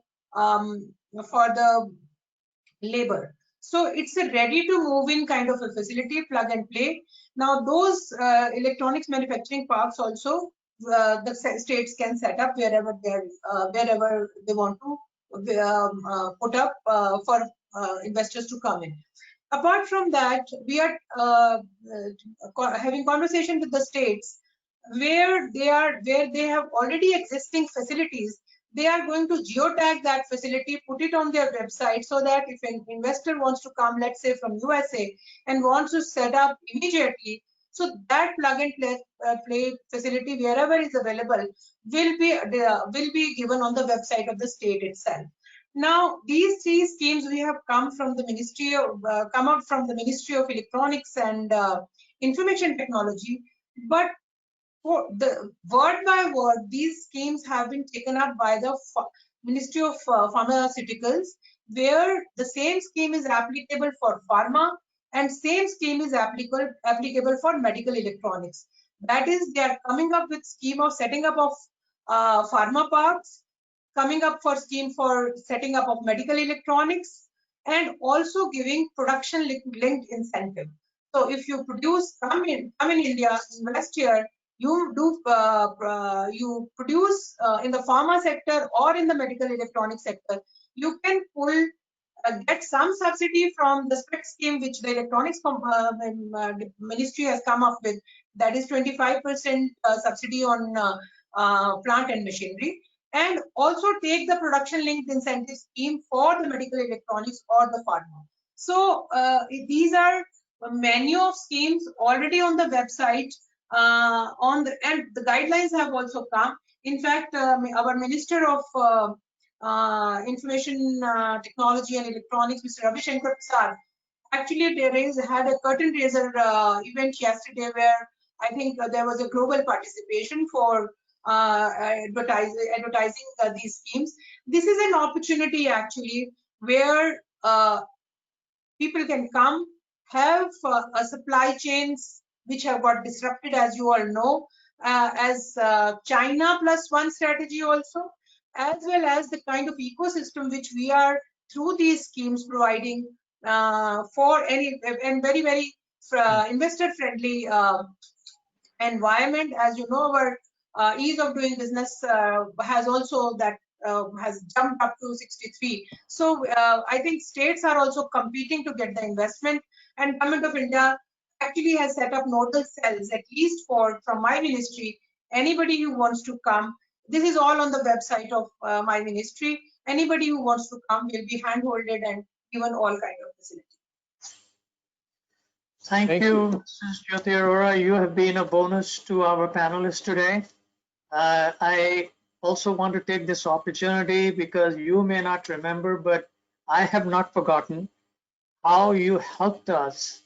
labor. So it's a ready to move in kind of a facility, plug and play. Now those electronics manufacturing parks also the states can set up wherever they want to put up for investors to come in. Apart from that, we are having conversation with the states where they have already existing facilities. They are going to geotag that facility, put it on their website, so that if an investor wants to come, let's say from USA, and wants to set up immediately, so that plug and play facility wherever is available will be given on the website of the state itself. Now, these 3 schemes we have come from the Ministry of Electronics and Information Technology, but for the word by word, these schemes have been taken up by the Ministry of Pharmaceuticals, where the same scheme is applicable for pharma and same scheme is applicable for medical electronics. That is, they are coming up with scheme of setting up of pharma parks, coming up for scheme for setting up of medical electronics, and also giving production linked incentive. So if you produce, come in India, invest here, you produce in the pharma sector or in the medical electronics sector, you can get some subsidy from the spec scheme which the electronics ministry has come up with, that is 25% subsidy on plant and machinery, and also take the production linked incentive scheme for the medical electronics or the pharma. So these are a menu of schemes already on the website, and the guidelines have also come. In fact, our Minister of Information Technology and Electronics, Mr. Ravi Shankar Prasad, actually had a curtain raiser event yesterday where I think there was a global participation for advertising these schemes. This is an opportunity actually where people can come, have a supply chains which have got disrupted, as you all know, as China plus one strategy also, as well as the kind of ecosystem which we are through these schemes providing for any and very, very investor friendly environment. As you know, our ease of doing business has also that has jumped up to 63. So I think states are also competing to get the investment, and Government of India actually has set up nodal cells, at least from my ministry. Anybody who wants to come, this is all on the website of my ministry. Anybody who wants to come will be handholded and given all kind of facilities. Thank you, Mrs. Jyoti Arora. You have been a bonus to our panelists today. I also want to take this opportunity because you may not remember, but I have not forgotten how you helped us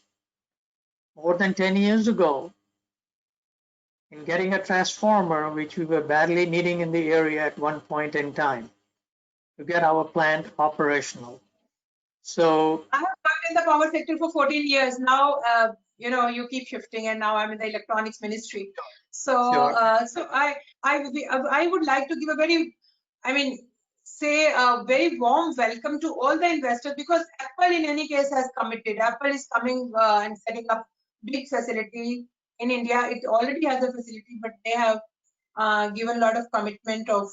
more than 10 years ago in getting a transformer, which we were badly needing in the area at one point in time, to get our plant operational. So I have worked in the power sector for 14 years now. You know, you keep shifting, and now I'm in the electronics ministry. So, sure. so I would like to give a very, say a very warm welcome to all the investors, because Apple in any case has committed. Apple is coming and setting up big facility in India. It already has a facility, but they have given a lot of commitment of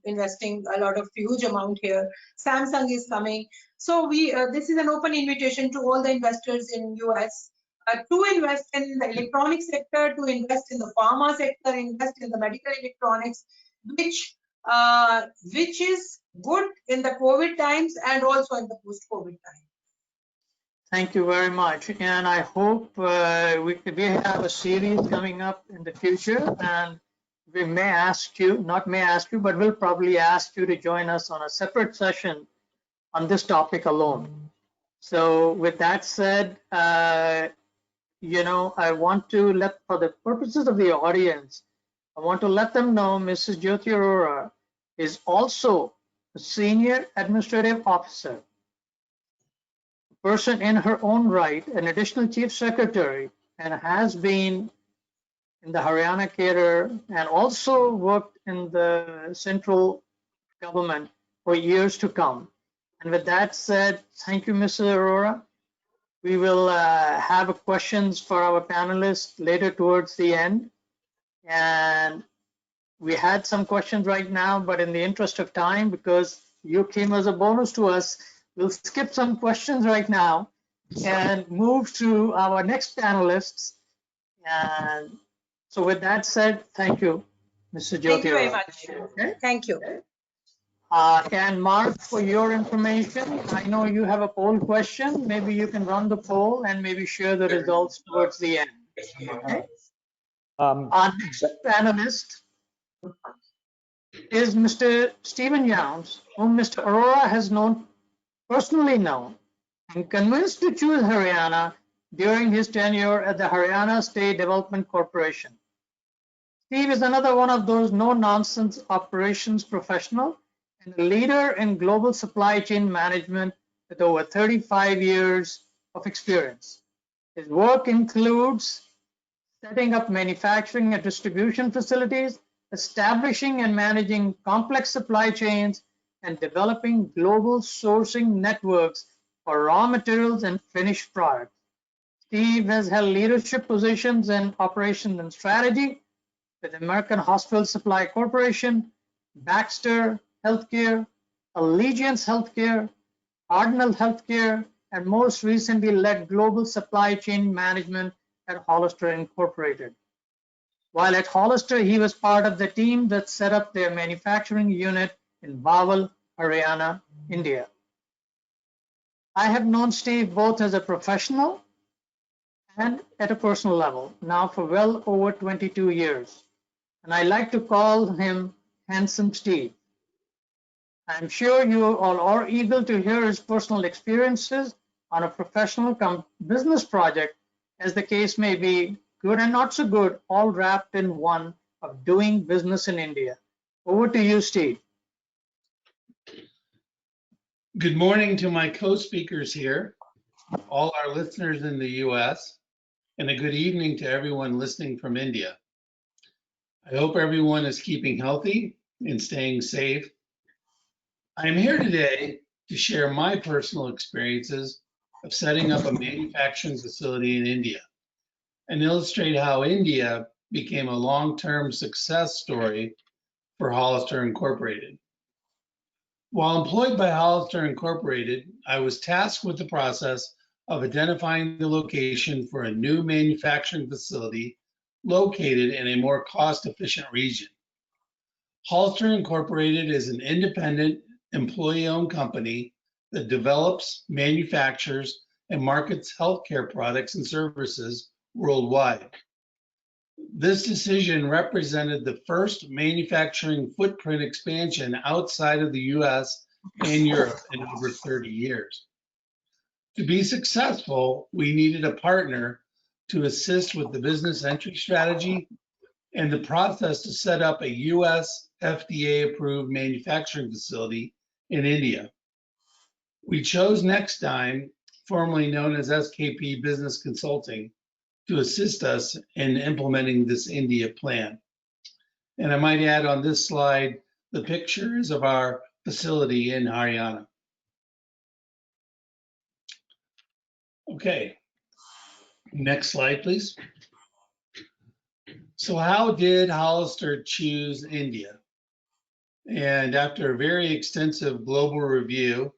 investing a lot of huge amount here. Samsung is coming. So this is an open invitation to all the investors in US to invest in the electronic sector, to invest in the pharma sector, invest in the medical electronics, which is good in the COVID times and also in the post-COVID time. Thank you very much. And I hope we have a series coming up in the future, and we may ask you, not may ask you, but we'll probably ask you to join us on a separate session on this topic alone. So with that said, I want to for the purposes of the audience, I want to let them know Mrs. Jyoti Arora is also a senior administrative officer, a person in her own right, an additional chief secretary, and has been in the Haryana cadre and also worked in the central government for years to come. And with that said, thank you, Mrs. Arora. We will have questions for our panelists later towards the end. And we had some questions right now, but in the interest of time, because you came as a bonus to us, we'll skip some questions right now and move to our next panelists. And so with that said, thank you, Mr. Jyoti. Thank you very much. Okay. Thank you. And Mark, for your information, I know you have a poll question. Maybe you can run the poll and maybe share the results towards the end. Okay. Our next panelist is Mr. Stephen Younts, whom Mr. Arora has personally known and convinced to choose Haryana during his tenure at the Haryana State Development Corporation. Steve is another one of those no-nonsense operations professional and a leader in global supply chain management with over 35 years of experience. His work includes setting up manufacturing and distribution facilities, establishing and managing complex supply chains, and developing global sourcing networks for raw materials and finished products. Steve has held leadership positions in operations and strategy with American Hospital Supply Corporation, Baxter Healthcare, Allegiance Healthcare, Cardinal Healthcare, and most recently led global supply chain management at Hollister Incorporated. While at Hollister, he was part of the team that set up their manufacturing unit in Bawal, Haryana, India. I have known Steve both as a professional and at a personal level, now for well over 22 years. And I like to call him Handsome Steve. I'm sure you all are eager to hear his personal experiences on a professional business project, as the case may be, good and not so good, all wrapped in one of doing business in India. Over to you, Steve. Good morning to my co-speakers here, all our listeners in the US, and a good evening to everyone listening from India. I hope everyone is keeping healthy and staying safe. I am here today to share my personal experiences of setting up a manufacturing facility in India and illustrate how India became a long-term success story for Hollister Incorporated. While employed by Hollister Incorporated, I was tasked with the process of identifying the location for a new manufacturing facility located in a more cost-efficient region. Hollister Incorporated is an independent, employee-owned company that develops, manufactures, and markets healthcare products and services worldwide. This decision represented the first manufacturing footprint expansion outside of the US and Europe in over 30 years. To be successful, we needed a partner to assist with the business entry strategy and the process to set up a US FDA-approved manufacturing facility in India. We chose Nexdigm, formerly known as SKP Business Consulting, to assist us in implementing this India plan. And I might add on this slide the pictures of our facility in Haryana. Okay, next slide, please. So how did Hollister choose India? And after a very extensive global review,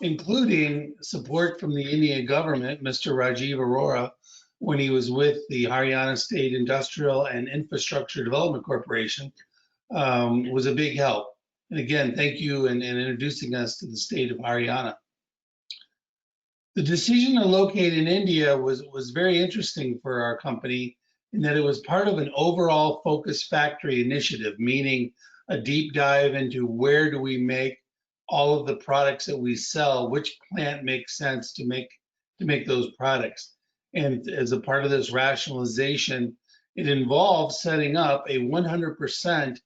including support from the Indian government, Mr. Rajeev Arora, when he was with the Haryana State Industrial and Infrastructure Development Corporation, was a big help. And again, thank you in introducing us to the state of Haryana. The decision to locate in India was very interesting for our company in that it was part of an overall focused factory initiative, meaning a deep dive into where do we make all of the products that we sell, which plant makes sense to make those products. And as a part of this rationalization, it involves setting up a 100%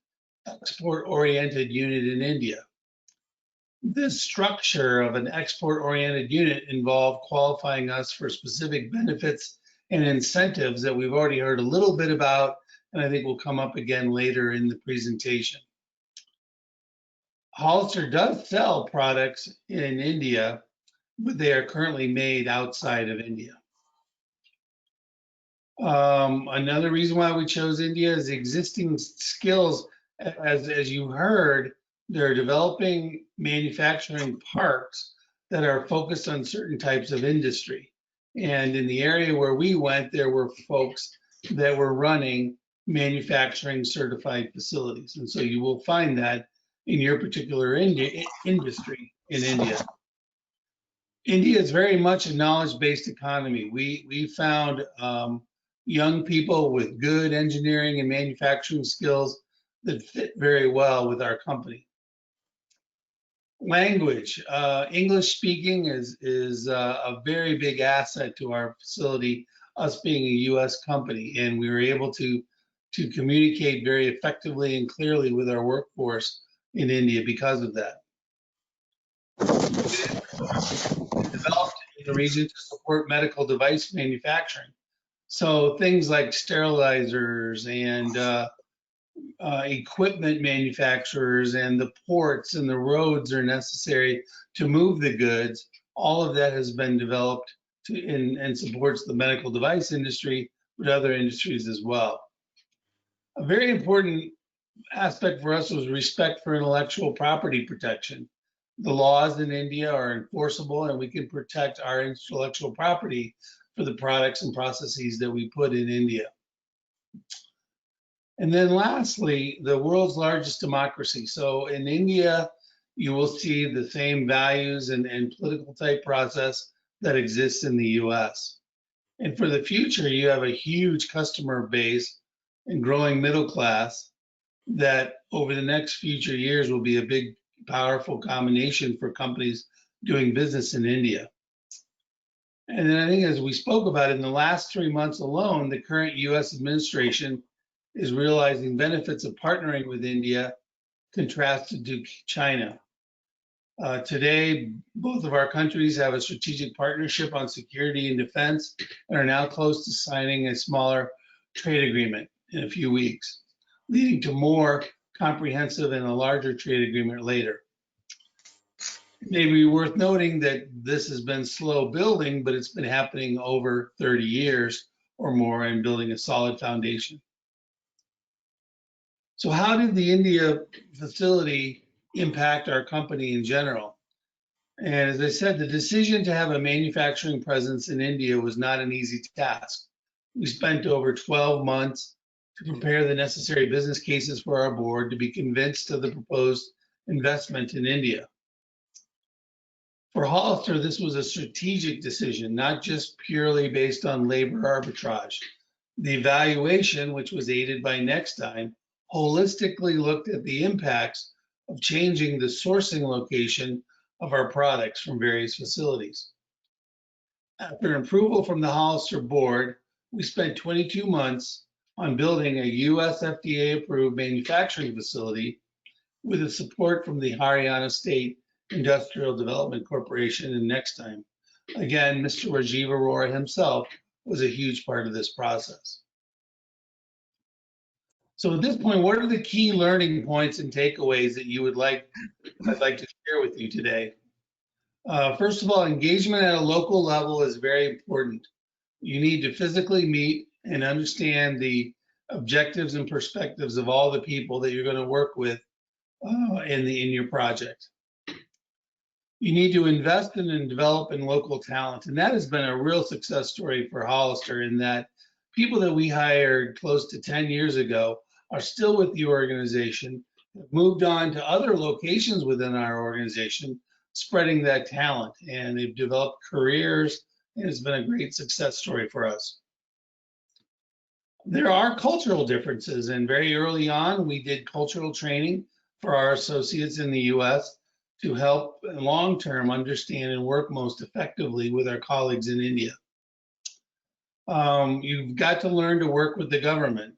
export-oriented unit in India. This structure of an export-oriented unit involved qualifying us for specific benefits and incentives that we've already heard a little bit about, and I think will come up again later in the presentation. Hollister does sell products in India, but they are currently made outside of India. Another reason why we chose India is existing skills. As you heard, they're developing manufacturing parks that are focused on certain types of industry. And in the area where we went, there were folks that were running manufacturing certified facilities. And so you will find that in your particular industry in India. India is very much a knowledge-based economy. We found young people with good engineering and manufacturing skills that fit very well with our company. Language, English speaking is a very big asset to our facility, us being a US company, and we were able to communicate very effectively and clearly with our workforce in India because of that. Developed in the region to support medical device manufacturing. So things like sterilizers and equipment manufacturers and the ports and the roads are necessary to move the goods. All of that has been developed and supports the medical device industry, but other industries as well. A very important aspect for us was respect for intellectual property protection. The laws in India are enforceable and we can protect our intellectual property for the products and processes that we put in India. And then lastly, the world's largest democracy. So in India, you will see the same values and political type process that exists in the US. And for the future, you have a huge customer base and growing middle class that over the next future years will be a big, powerful combination for companies doing business in India. And then I think as we spoke about in the last 3 months alone, the current US administration is realizing benefits of partnering with India contrasted to China. Today, both of our countries have a strategic partnership on security and defense and are now close to signing a smaller trade agreement in a few weeks, leading to more comprehensive and a larger trade agreement later. It may be worth noting that this has been slow building, but it's been happening over 30 years or more and building a solid foundation. So how did the India facility impact our company in general? And as I said, the decision to have a manufacturing presence in India was not an easy task. We spent over 12 months to prepare the necessary business cases for our board to be convinced of the proposed investment in India. For Hollister, this was a strategic decision, not just purely based on labor arbitrage. The evaluation, which was aided by Nexdigm, holistically looked at the impacts of changing the sourcing location of our products from various facilities. After approval from the Hollister board, we spent 22 months on building a US FDA-approved manufacturing facility with the support from the Haryana State Industrial Development Corporation and Nexdigm. Again, Mr. Rajeev Arora himself was a huge part of this process. So at this point, what are the key learning points and takeaways that you would like, I'd like to share with you today? First of all, engagement at a local level is very important. You need to physically meet and understand the objectives and perspectives of all the people that you're going to work with in your project. You need to invest in and develop in local talent, and that has been a real success story for Hollister in that people that we hired close to 10 years ago are still with the organization, have moved on to other locations within our organization, spreading that talent, and they've developed careers, and it's been a great success story for us. There are cultural differences, and very early on, we did cultural training for our associates in the US to help long-term understand and work most effectively with our colleagues in India. You've got to learn to work with the government.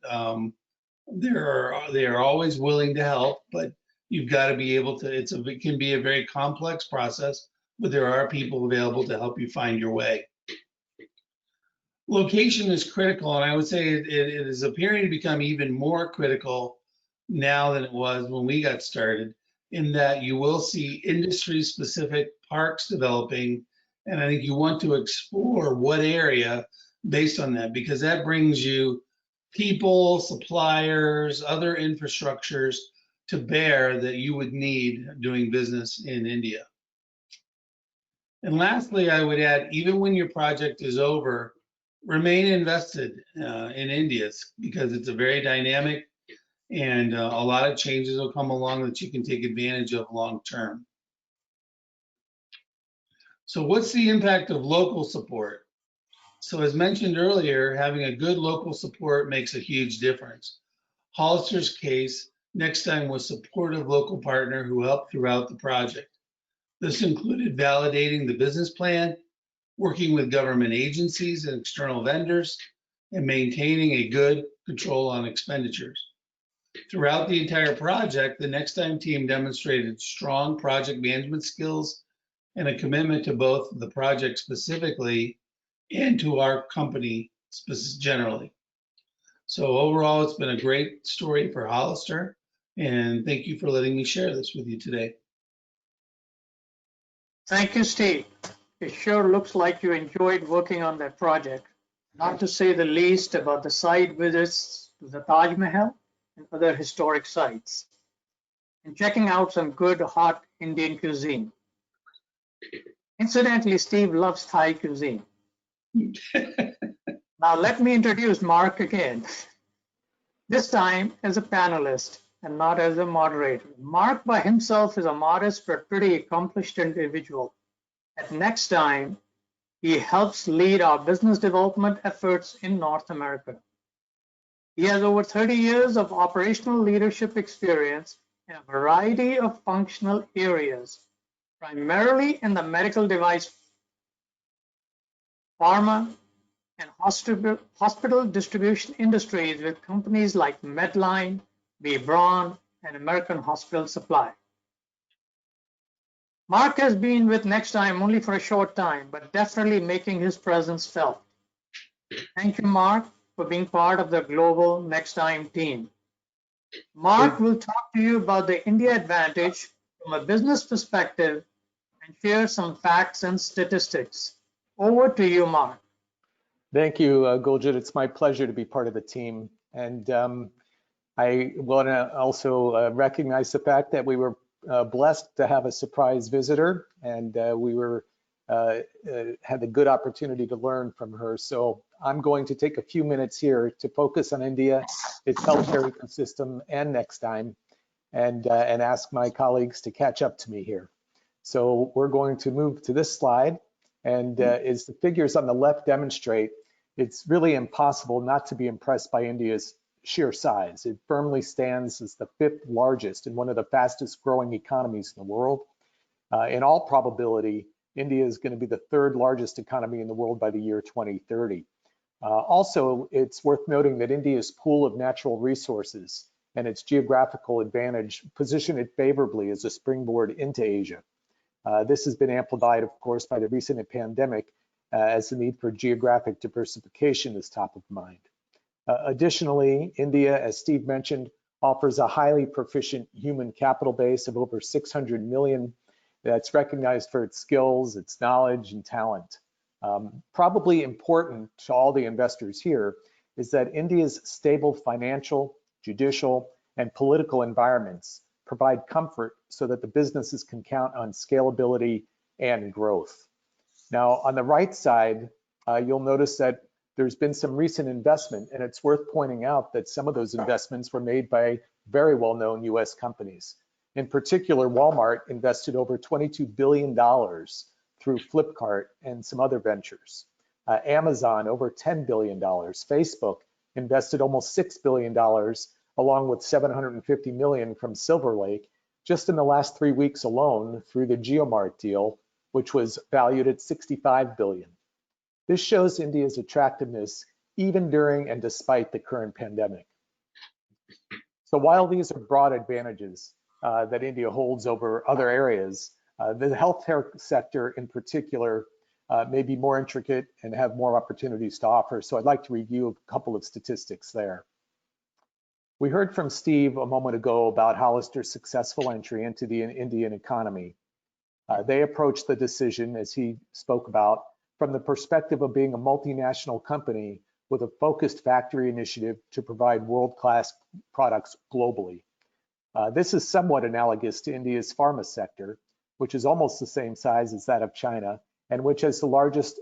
They are always willing to help, but you've got to be able to, it can be a very complex process, but there are people available to help you find your way. Location is critical, and I would say it is appearing to become even more critical now than it was when we got started, in that you will see industry-specific parks developing, and I think you want to explore what area based on that, because that brings you people, suppliers, other infrastructures to bear that you would need doing business in India. And lastly, I would add, even when your project is over, remain invested in India, because it's a very dynamic and a lot of changes will come along that you can take advantage of long term. So what's the impact of local support? So as mentioned earlier, having a good local support makes a huge difference. Hollister's case, Nexdigm was a supportive local partner who helped throughout the project. This included validating the business plan, working with government agencies and external vendors, and maintaining a good control on expenditures. Throughout the entire project, the Nexdigm team demonstrated strong project management skills and a commitment to both the project specifically and to our company generally. So overall, it's been a great story for Hollister, and thank you for letting me share this with you today. Thank you, Steve. It sure looks like you enjoyed working on that project, not to say the least about the site visits to the Taj Mahal and other historic sites, and checking out some good hot Indian cuisine. Incidentally, Steve loves Thai cuisine. Now let me introduce Mark again, this time as a panelist and not as a moderator. Mark by himself is a modest but pretty accomplished individual. At Nexdigm, He helps lead our business development efforts in North America. He has over 30 years of operational leadership experience in a variety of functional areas, primarily in the medical device, pharma, and hospital distribution industries with companies like Medline, B. Braun, and American Hospital Supply. Mark has been with Nexdigm only for a short time, but definitely making his presence felt. Thank you, Mark, for being part of the global Nexdigm team. Mark will talk to you about the India advantage from a business perspective and share some facts and statistics. Over to you, Mark. Thank you, Guljit. It's my pleasure to be part of the team. And I want to also recognize the fact that we were blessed to have a surprise visitor, and we were had a good opportunity to learn from her. So I'm going to take a few minutes here to focus on India, its healthcare ecosystem, and Nexdigm, and ask my colleagues to catch up to me here. So we're going to move to this slide, and as the figures on the left demonstrate, it's really impossible not to be impressed by India's sheer size. It firmly stands as the 5th largest and one of the fastest growing economies in the world. In all probability, India is going to be the 3rd largest economy in the world by the year 2030. Also, it's worth noting that India's pool of natural resources and its geographical advantage position it favorably as a springboard into Asia. This has been amplified, of course, by the recent pandemic as the need for geographic diversification is top of mind. Additionally, India, as Steve mentioned, offers a highly proficient human capital base of over 600 million that's recognized for its skills, its knowledge, and talent. Probably important to all the investors here is that India's stable financial, judicial, and political environments provide comfort so that the businesses can count on scalability and growth. Now, on the right side, you'll notice that there's been some recent investment, and it's worth pointing out that some of those investments were made by very well-known US companies. In particular, Walmart invested over $22 billion through Flipkart and some other ventures. Amazon, over $10 billion. Facebook invested almost $6 billion, along with $750 million from Silver Lake, just in the last 3 weeks alone through the JioMart deal, which was valued at $65 billion. This shows India's attractiveness even during and despite the current pandemic. So while these are broad advantages that India holds over other areas, the healthcare sector in particular may be more intricate and have more opportunities to offer. So I'd like to review a couple of statistics there. We heard from Steve a moment ago about Hollister's successful entry into the Indian economy. They approached the decision, as he spoke about, from the perspective of being a multinational company with a focused factory initiative to provide world-class products globally. This is somewhat analogous to India's pharma sector, which is almost the same size as that of China, and which is the largest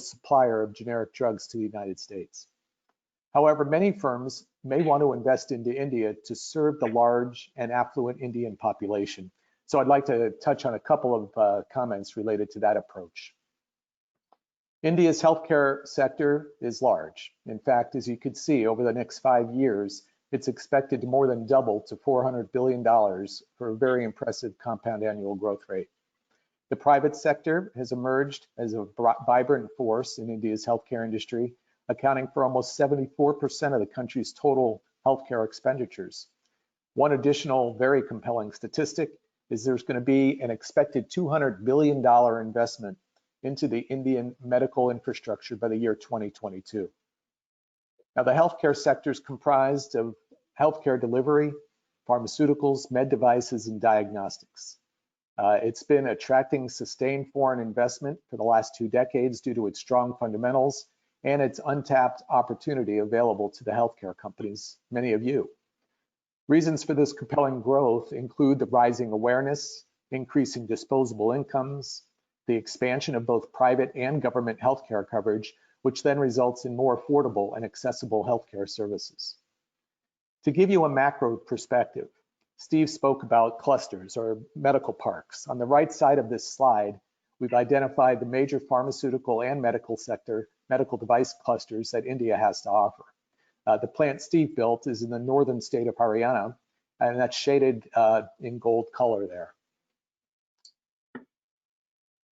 supplier of generic drugs to the United States. However, many firms may want to invest into India to serve the large and affluent Indian population. So I'd like to touch on a couple of comments related to that approach. India's healthcare sector is large. In fact, as you could see, over the next 5 years, it's expected to more than double to $400 billion for a very impressive compound annual growth rate. The private sector has emerged as a vibrant force in India's healthcare industry, accounting for almost 74% of the country's total healthcare expenditures. One additional very compelling statistic is there's going to be an expected $200 billion investment into the Indian medical infrastructure by the year 2022. Now, the healthcare sector is comprised of healthcare delivery, pharmaceuticals, med devices, and diagnostics. It's been attracting sustained foreign investment for the last 2 decades due to its strong fundamentals and its untapped opportunity available to the healthcare companies, many of you. Reasons for this compelling growth include the rising awareness, increasing disposable incomes, the expansion of both private and government healthcare coverage, which then results in more affordable and accessible healthcare services. To give you a macro perspective, Steve spoke about clusters or medical parks. On the right side of this slide, we've identified the major pharmaceutical and medical device clusters that India has to offer. The plant Steve built is in the northern state of Haryana, and that's shaded in gold color there.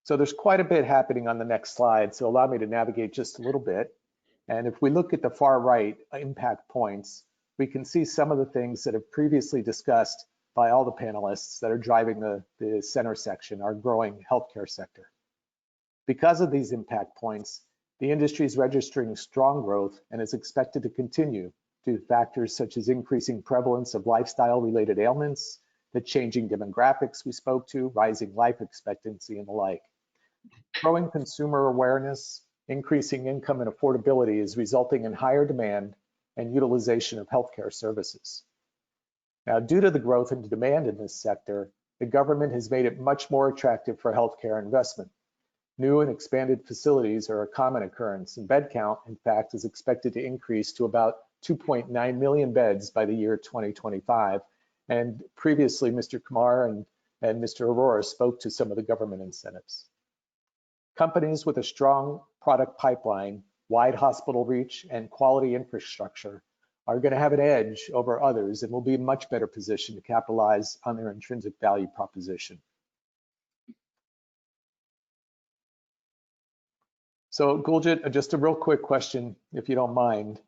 So there's quite a bit happening on the next slide, so allow me to navigate just a little bit. And if we look at the far right impact points, we can see some of the things that have previously discussed by all the panelists that are driving the center section, our growing healthcare sector. Because of these impact points, the industry is registering strong growth and is expected to continue due to factors such as increasing prevalence of lifestyle-related ailments, the changing demographics we spoke to, rising life expectancy, and the like. Growing consumer awareness, increasing income and affordability is resulting in higher demand and utilization of healthcare services. Now, due to the growth in demand in this sector, the government has made it much more attractive for healthcare investment. New and expanded facilities are a common occurrence, and bed count, in fact, is expected to increase to about 2.9 million beds by the year 2025. And previously, Mr. Kumar and Mr. Arora spoke to some of the government incentives. Companies with a strong product pipeline, wide hospital reach, and quality infrastructure are going to have an edge over others and will be in much better position to capitalize on their intrinsic value proposition. So Guljet, just a real quick question, if you don't mind.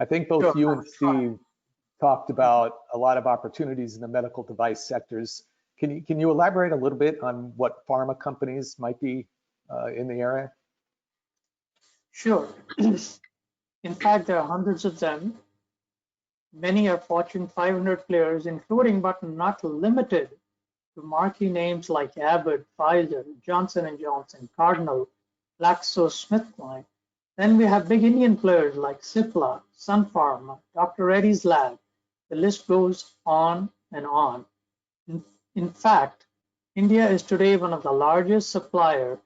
I think both you and Steve talked about a lot of opportunities in the medical device sectors. Can you elaborate a little bit on what pharma companies might be in the area? Sure. In fact, there are hundreds of them. Many are Fortune 500 players, including but not limited to marquee names like Abbott, Pfizer, Johnson & Johnson, Cardinal, GlaxoSmithKline. Then we have big Indian players like Cipla, Sun Pharma, Dr. Reddy's Lab. The list goes on and on. In fact, India is today one of the largest suppliers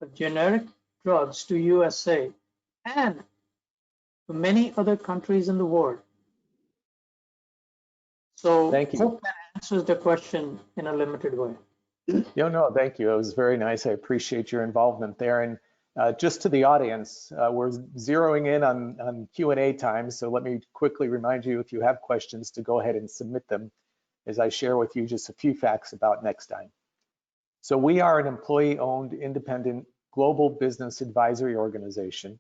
of generic drugs to USA and to many other countries in the world. So thank you. Hope that answers the question in a limited way. No, thank you. It was very nice. I appreciate your involvement there. And just to the audience, we're zeroing in on Q&A time. So let me quickly remind you, if you have questions, to go ahead and submit them as I share with you just a few facts about Nexdigm. So we are an employee-owned, independent, global business advisory organization.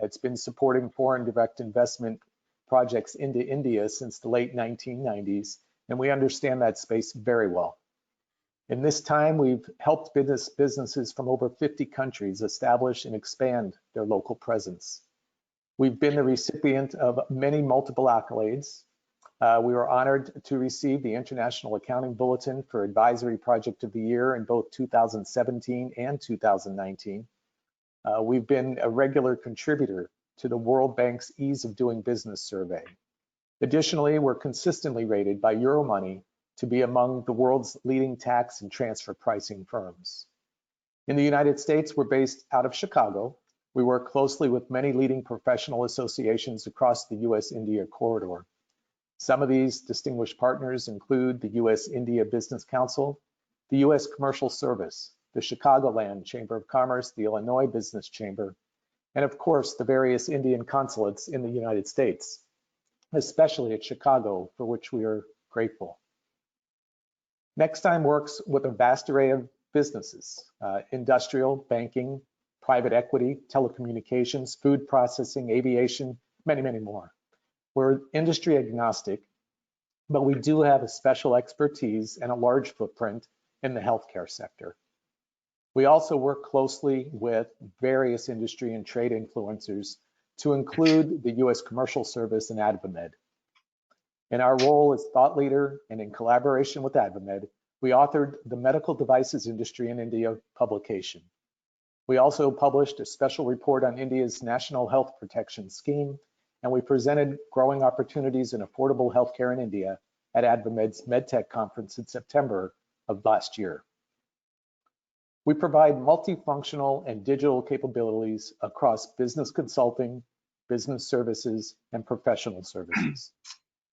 It's been supporting foreign direct investment projects into India since the late 1990s, and we understand that space very well. In this time, we've helped businesses from over 50 countries establish and expand their local presence. We've been the recipient of many multiple accolades. We were honored to receive the International Accounting Bulletin for Advisory Project of the Year in both 2017 and 2019. We've been a regular contributor to the World Bank's Ease of Doing Business survey. Additionally, we're consistently rated by Euromoney to be among the world's leading tax and transfer pricing firms. In the United States, we're based out of Chicago. We work closely with many leading professional associations across the US-India corridor. Some of these distinguished partners include the US-India Business Council, the US Commercial Service, the Chicagoland Chamber of Commerce, the Illinois Business Chamber, and of course, the various Indian consulates in the United States, especially at Chicago, for which we are grateful. Nexdigm works with a vast array of businesses, industrial, banking, private equity, telecommunications, food processing, aviation, many, many more. We're industry agnostic, but we do have a special expertise and a large footprint in the healthcare sector. We also work closely with various industry and trade influencers to include the US Commercial Service and AdvaMed. In our role as thought leader and in collaboration with AdvaMed, we authored the Medical Devices Industry in India publication. We also published a special report on India's National Health Protection Scheme, and we presented growing opportunities in affordable healthcare in India at AdvaMed's MedTech conference in September of last year. We provide multifunctional and digital capabilities across business consulting, business services, and professional services.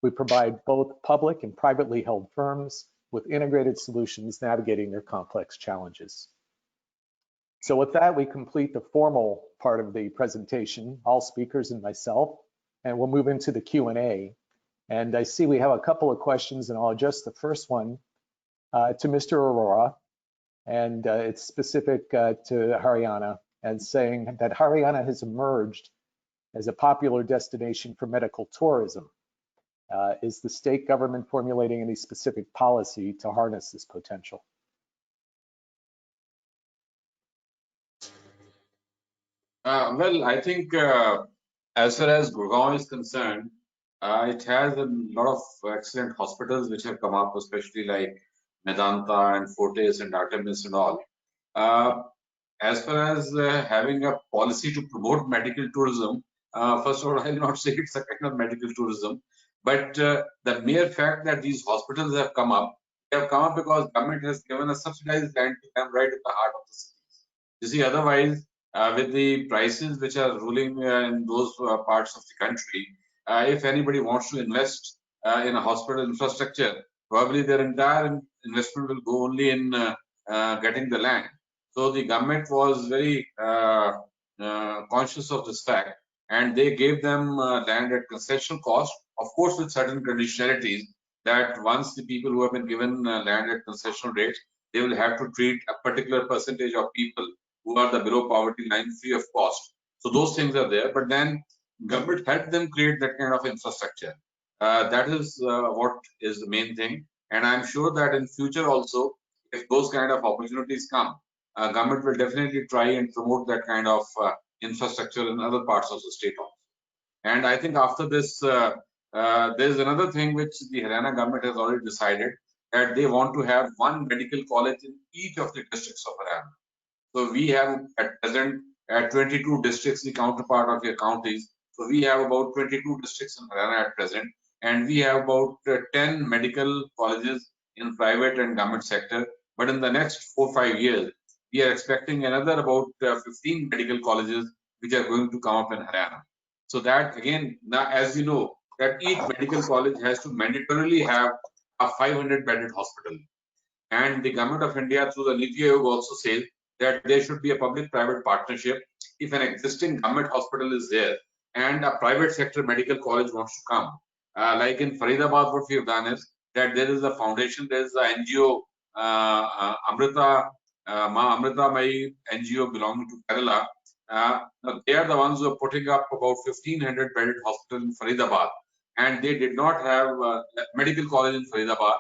We provide both public and privately held firms with integrated solutions navigating their complex challenges. So with that, we complete the formal part of the presentation, all speakers and myself, and we'll move into the Q&A. And I see we have a couple of questions, and I'll address the first one to Mr. Arora, and it's specific to Haryana, and saying that Haryana has emerged as a popular destination for medical tourism. Is the state government formulating any specific policy to harness this potential? Well, I think as far as Gurgaon is concerned, it has a lot of excellent hospitals which have come up, especially like Medanta and Fortis and Artemis and all. As far as having a policy to promote medical tourism, first of all, I will not say it's a kind of medical tourism, but the mere fact that these hospitals have come up, they have come up because government has given a subsidized land to them right in the heart of the cities. You see, otherwise, with the prices which are ruling in those parts of the country, if anybody wants to invest in a hospital infrastructure, probably their entire investment will go only in getting the land. So the government was very conscious of this fact, and they gave them land at concessional cost, of course with certain conditionalities, that once the people who have been given land at concessional rates, they will have to treat a particular percentage of people who are the below poverty line free of cost. So those things are there, but then government helped them create that kind of infrastructure. That is what is the main thing, and I'm sure that in future also, if those kind of opportunities come, government will definitely try and promote that kind of infrastructure in other parts of the state also. And I think after this, there's another thing which the Haryana government has already decided, that they want to have one medical college in each of the districts of Haryana. So we have at present 22 districts, the counterpart of your counties. So we have about 22 districts in Haryana at present, and we have about 10 medical colleges in private and government sector. But in the next 4 or 5 years, we are expecting another about 15 medical colleges which are going to come up in Haryana. So that again, now as you know, that each medical college has to mandatorily have a 500-bedded hospital. And the government of India through the Niti Aayog also says that there should be a public-private partnership. If an existing government hospital is there and a private sector medical college wants to come, like in Faridabad, what we have done is that there is a foundation, there is a NGO, Amrita Mai NGO belonging to Kerala. They are the ones who are putting up about 1,500 bedded hospital in Faridabad, and they did not have a medical college in Faridabad,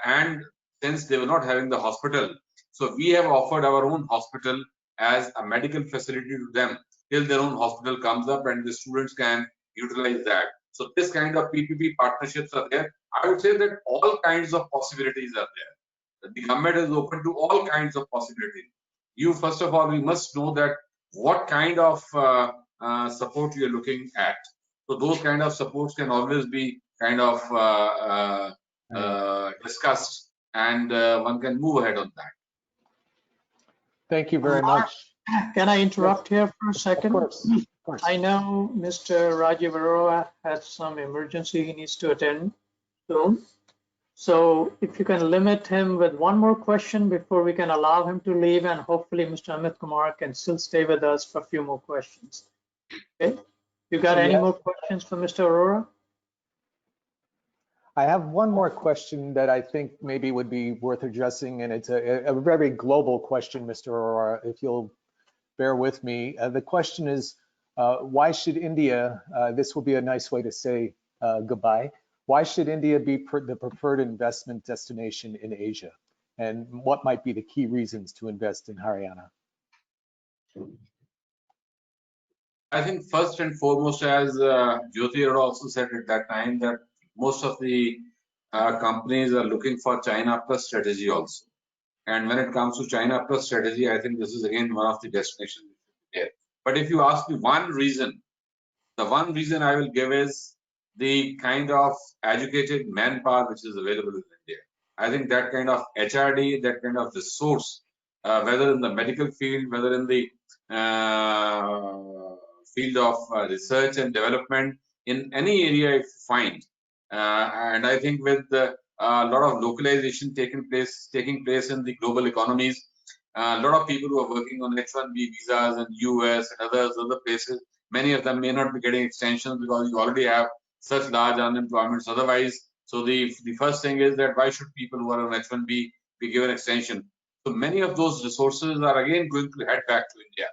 and since they were not having the hospital, so we have offered our own hospital as a medical facility to them till their own hospital comes up and the students can utilize that. So this kind of PPP partnerships are there. I would say that all kinds of possibilities are there. The government is open to all kinds of possibilities. You first of all, we must know that what kind of support you are looking at. So those kind of supports can always be kind of discussed, and one can move ahead on that. Thank you very much. Can I interrupt here for a second? Of course, of course. I know Mr. Rajeev Arora has some emergency he needs to attend soon. So if you can limit him with one more question before we can allow him to leave, and hopefully Mr. Amit Kumar can still stay with us for a few more questions. Okay. You got any more questions for Mr. Arora? I have one more question that I think maybe would be worth addressing, and it's a very global question, Mr. Arora, if you'll bear with me. The question is, why should India, this will be a nice way to say goodbye, why should India be the preferred investment destination in Asia? And what might be the key reasons to invest in Haryana? I think first and foremost, as Jyoti also said at that time, that most of the companies are looking for China plus strategy also. And when it comes to China plus strategy, I think this is again one of the destinations there. But if you ask me one reason, the one reason I will give is the kind of educated manpower which is available in India. I think that kind of HRD, that kind of resource, whether in the medical field, whether in the field of research and development, in any area if you find. And I think with a lot of localization taking place in the global economies. A lot of people who are working on H-1B visas in US and other places, many of them may not be getting extensions because you already have such large unemployments otherwise. So the first thing is that why should people who are on H-1B be given extension? So many of those resources are again going to head back to India,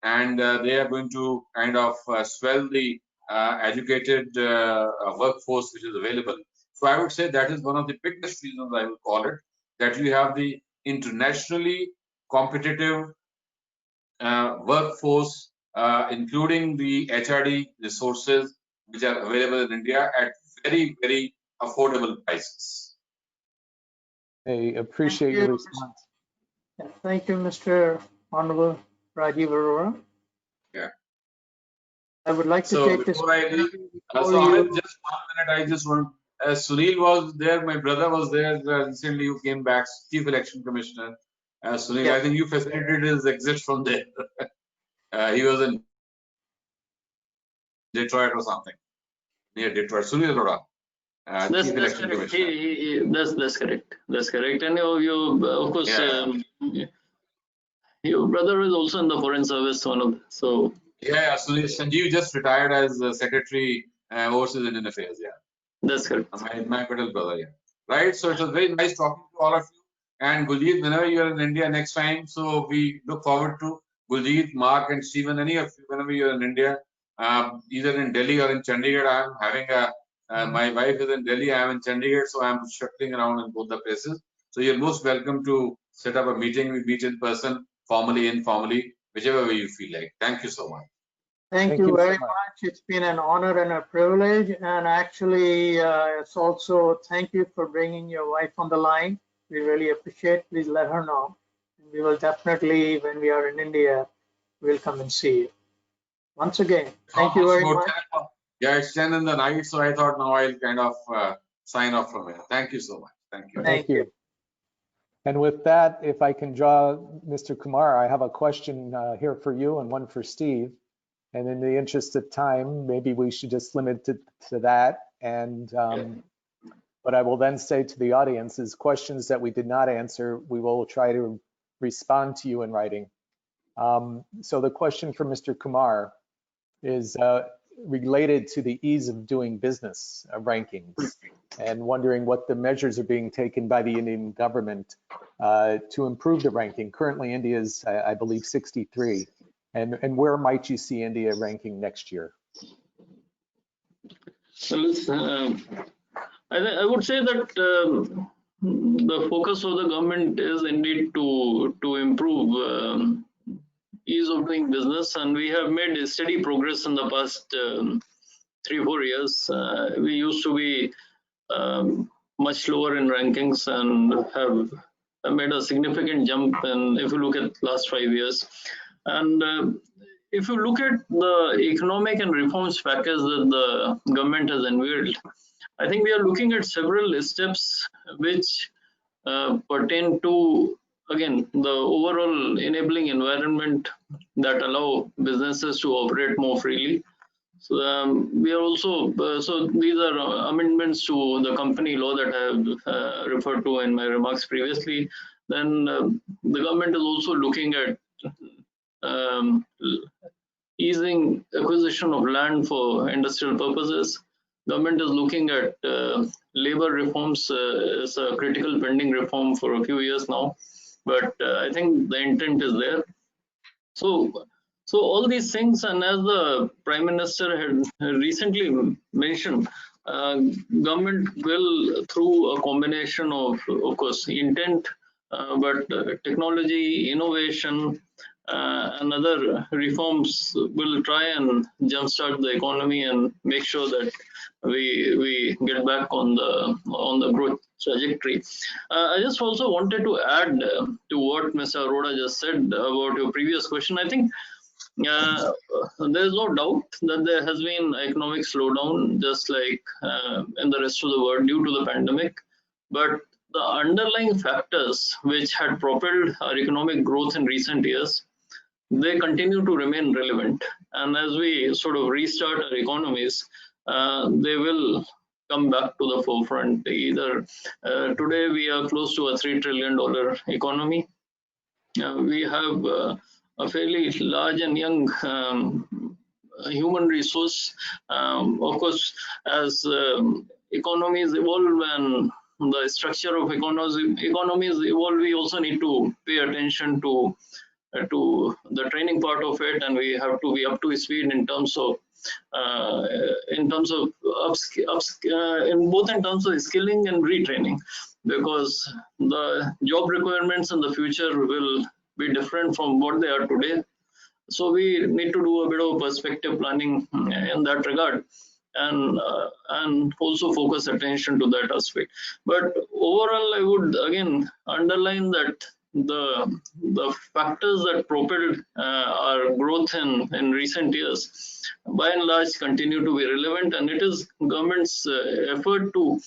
and they are going to kind of swell the educated workforce which is available. So I would say that is one of the biggest reasons, I will call it, that you have the internationally competitive workforce, including the HRD resources which are available in India at very, very affordable prices. I appreciate your response. Thank you, Mr. Honorable Rajeev Arora. Yeah. I would like to take this. Before I leave, so Amit, just 1 minute, I just want, Sunil was there, my brother was there recently, who came back, Chief Election Commissioner. Sunil, I think you facilitated his exit from there. He was in Detroit or something, near Detroit. Sunil Arora, Chief Election Commissioner. That's correct. That's correct. And you of course, your brother is also in the foreign service, so. Yeah, so Sanjeev just retired as Secretary Overseas Indian Affairs. Yeah, that's correct. My middle brother. Yeah, right. So it was very nice talking to all of you. And Guljeet, whenever you are in India next time, so we look forward to Guljeet, Mark, and Stephen. Any of you, whenever you are in India, either in Delhi or in Chandigarh. I am having my wife is in Delhi. I am in Chandigarh, so I am shuttling around in both the places. So you're most welcome to set up a meeting. We meet in person, formally, informally, whichever way you feel like. Thank you so much. Thank you very much. It's been an honor and a privilege. And actually, it's also thank you for bringing your wife on the line. We really appreciate. Please let her know. We will definitely, when we are in India, we'll come and see you. Once again, thank you very much. Yeah, it's 10 in the night, so I thought now I'll kind of sign off from here. Thank you so much. Thank you. Thank you. And with that, if I can draw Mr. Kumar, I have a question here for you and one for Steve. And in the interest of time, maybe we should just limit it to that. And what I will then say to the audience is questions that we did not answer, we will try to respond to you in writing. So the question for Mr. Kumar is related to the ease of doing business rankings, and wondering what the measures are being taken by the Indian government to improve the ranking. Currently, India is, I believe, 63. And where might you see India ranking next year? So I would say that the focus of the government is indeed to improve ease of doing business, and we have made steady progress in the past 3-4 years. We used to be much lower in rankings and have made a significant jump. And if you look at last 5 years, and if you look at the economic and reforms package that the government has unveiled, I think we are looking at several steps which pertain to, again, the overall enabling environment that allow businesses to operate more freely. So we are also, so these are amendments to the company law that I have referred to in my remarks previously. Then the government is also looking at easing acquisition of land for industrial purposes. Government is looking at labor reforms as a critical pending reform for a few years now, but I think the intent is there. So all these things, and as the Prime Minister had recently mentioned, government will, through a combination of course, intent, but technology, innovation, and other reforms will try and jumpstart the economy and make sure that we get back on the growth trajectory. I just also wanted to add to what Mr. Arora just said about your previous question. I think there is no doubt that there has been economic slowdown, just like in the rest of the world, due to the pandemic. But the underlying factors which had propelled our economic growth in recent years, they continue to remain relevant. And as we sort of restart our economies, they will come back to the forefront. Either today we are close to a $3 trillion economy. We have a fairly large and young human resource. Of course, as economies evolve and the structure of economies evolve, we also need to pay attention to the training part of it, and we have to be up to speed in terms of in both in terms of skilling and retraining, because the job requirements in the future will be different from what they are today. So we need to do a bit of perspective planning in that regard, and also focus attention to that aspect. But overall, I would again underline that the factors that propelled our growth in recent years, by and large, continue to be relevant, and it is government's effort to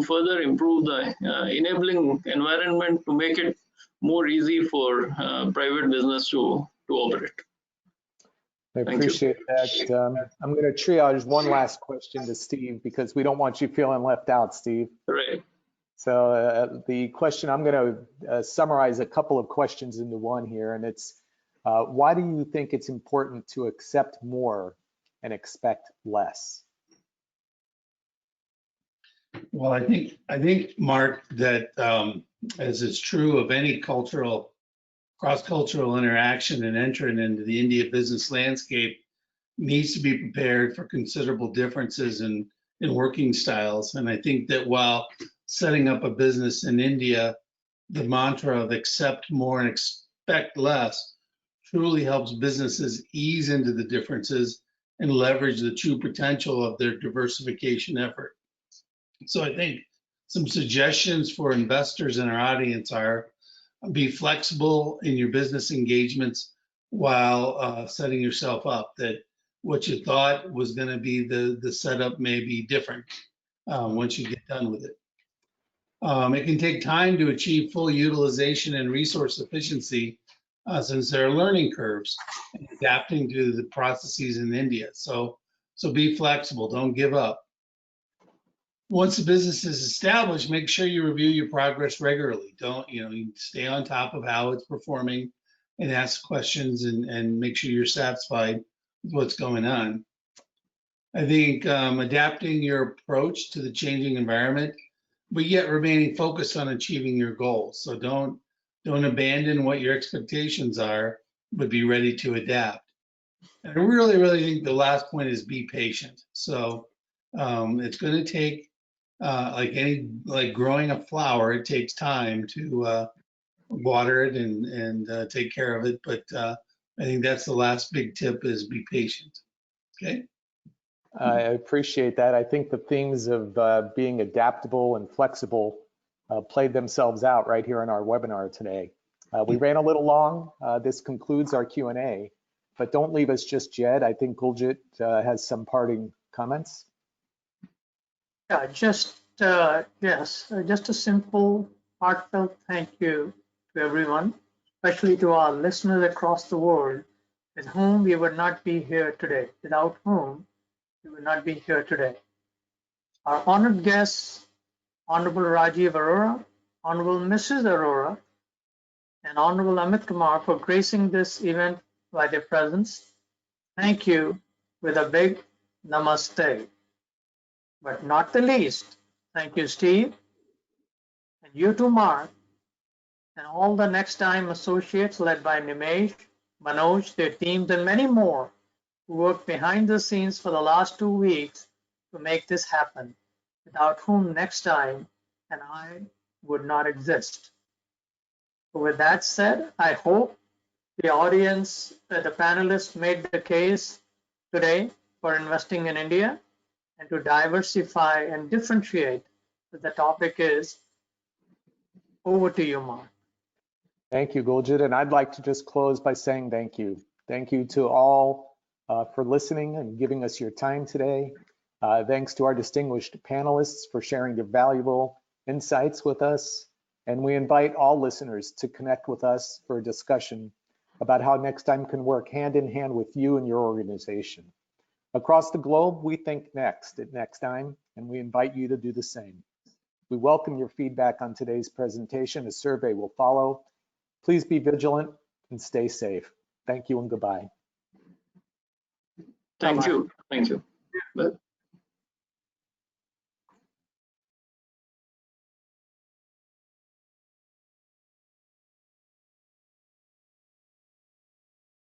further improve the enabling environment to make it more easy for private business to operate. I appreciate that. I'm going to triage one last question to Steve, because we don't want you feeling left out, Steve. Right. So the question, I'm going to summarize a couple of questions into one here, and it's why do you think it's important to accept more and expect less? Well, I think, Mark, that as is true of any cross-cultural interaction and entrant into the India business landscape, needs to be prepared for considerable differences in working styles. And I think that while setting up a business in India, the mantra of accept more and expect less truly helps businesses ease into the differences and leverage the true potential of their diversification effort. So I think some suggestions for investors in our audience are: be flexible in your business engagements while setting yourself up, that what you thought was going to be the setup may be different once you get done with it. It can take time to achieve full utilization and resource efficiency since there are learning curves and adapting to the processes in India. So be flexible, don't give up. Once the business is established, make sure you review your progress regularly. You stay on top of how it's performing and ask questions and make sure you're satisfied with what's going on. I think adapting your approach to the changing environment, but yet remaining focused on achieving your goals. So don't abandon what your expectations are, but be ready to adapt. And I really, really think the last point is be patient. So it's going to take, like growing a flower, it takes time to water it and take care of it. But I think that's the last big tip, is be patient. Okay. I appreciate that. I think the themes of being adaptable and flexible played themselves out right here in our webinar today. We ran a little long. This concludes our Q&A, but don't leave us just yet. I think Guljit has some parting comments. Yeah, just a simple, heartfelt thank you to everyone, especially to our listeners across the world, with whom we would not be here today, without whom we would not be here today. Our honored guests, Honorable Rajeev Arora, Honorable Mrs. Arora, and Honorable Amit Kumar for gracing this event by their presence. Thank you with a big namaste. But not the least, thank you, Steve, and you too, Mark, and all the Nexdigm associates led by Nimesh, Manoj, their teams, and many more who worked behind the scenes for the last 2 weeks to make this happen, without whom Nexdigm and I would not exist. So with that said, I hope the audience, the panelists made the case today for investing in India and to diversify and differentiate. The topic is. Over to you, Mark. Thank you, Guljit. And I'd like to just close by saying thank you. Thank you to all for listening and giving us your time today. Thanks to our distinguished panelists for sharing their valuable insights with us. And we invite all listeners to connect with us for a discussion about how Nexdigm can work hand in hand with you and your organization. Across the globe, we think next at Nexdigm, and we invite you to do the same. We welcome your feedback on today's presentation. A survey will follow. Please be vigilant and stay safe. Thank you and goodbye. Thank you. Thank you. Well.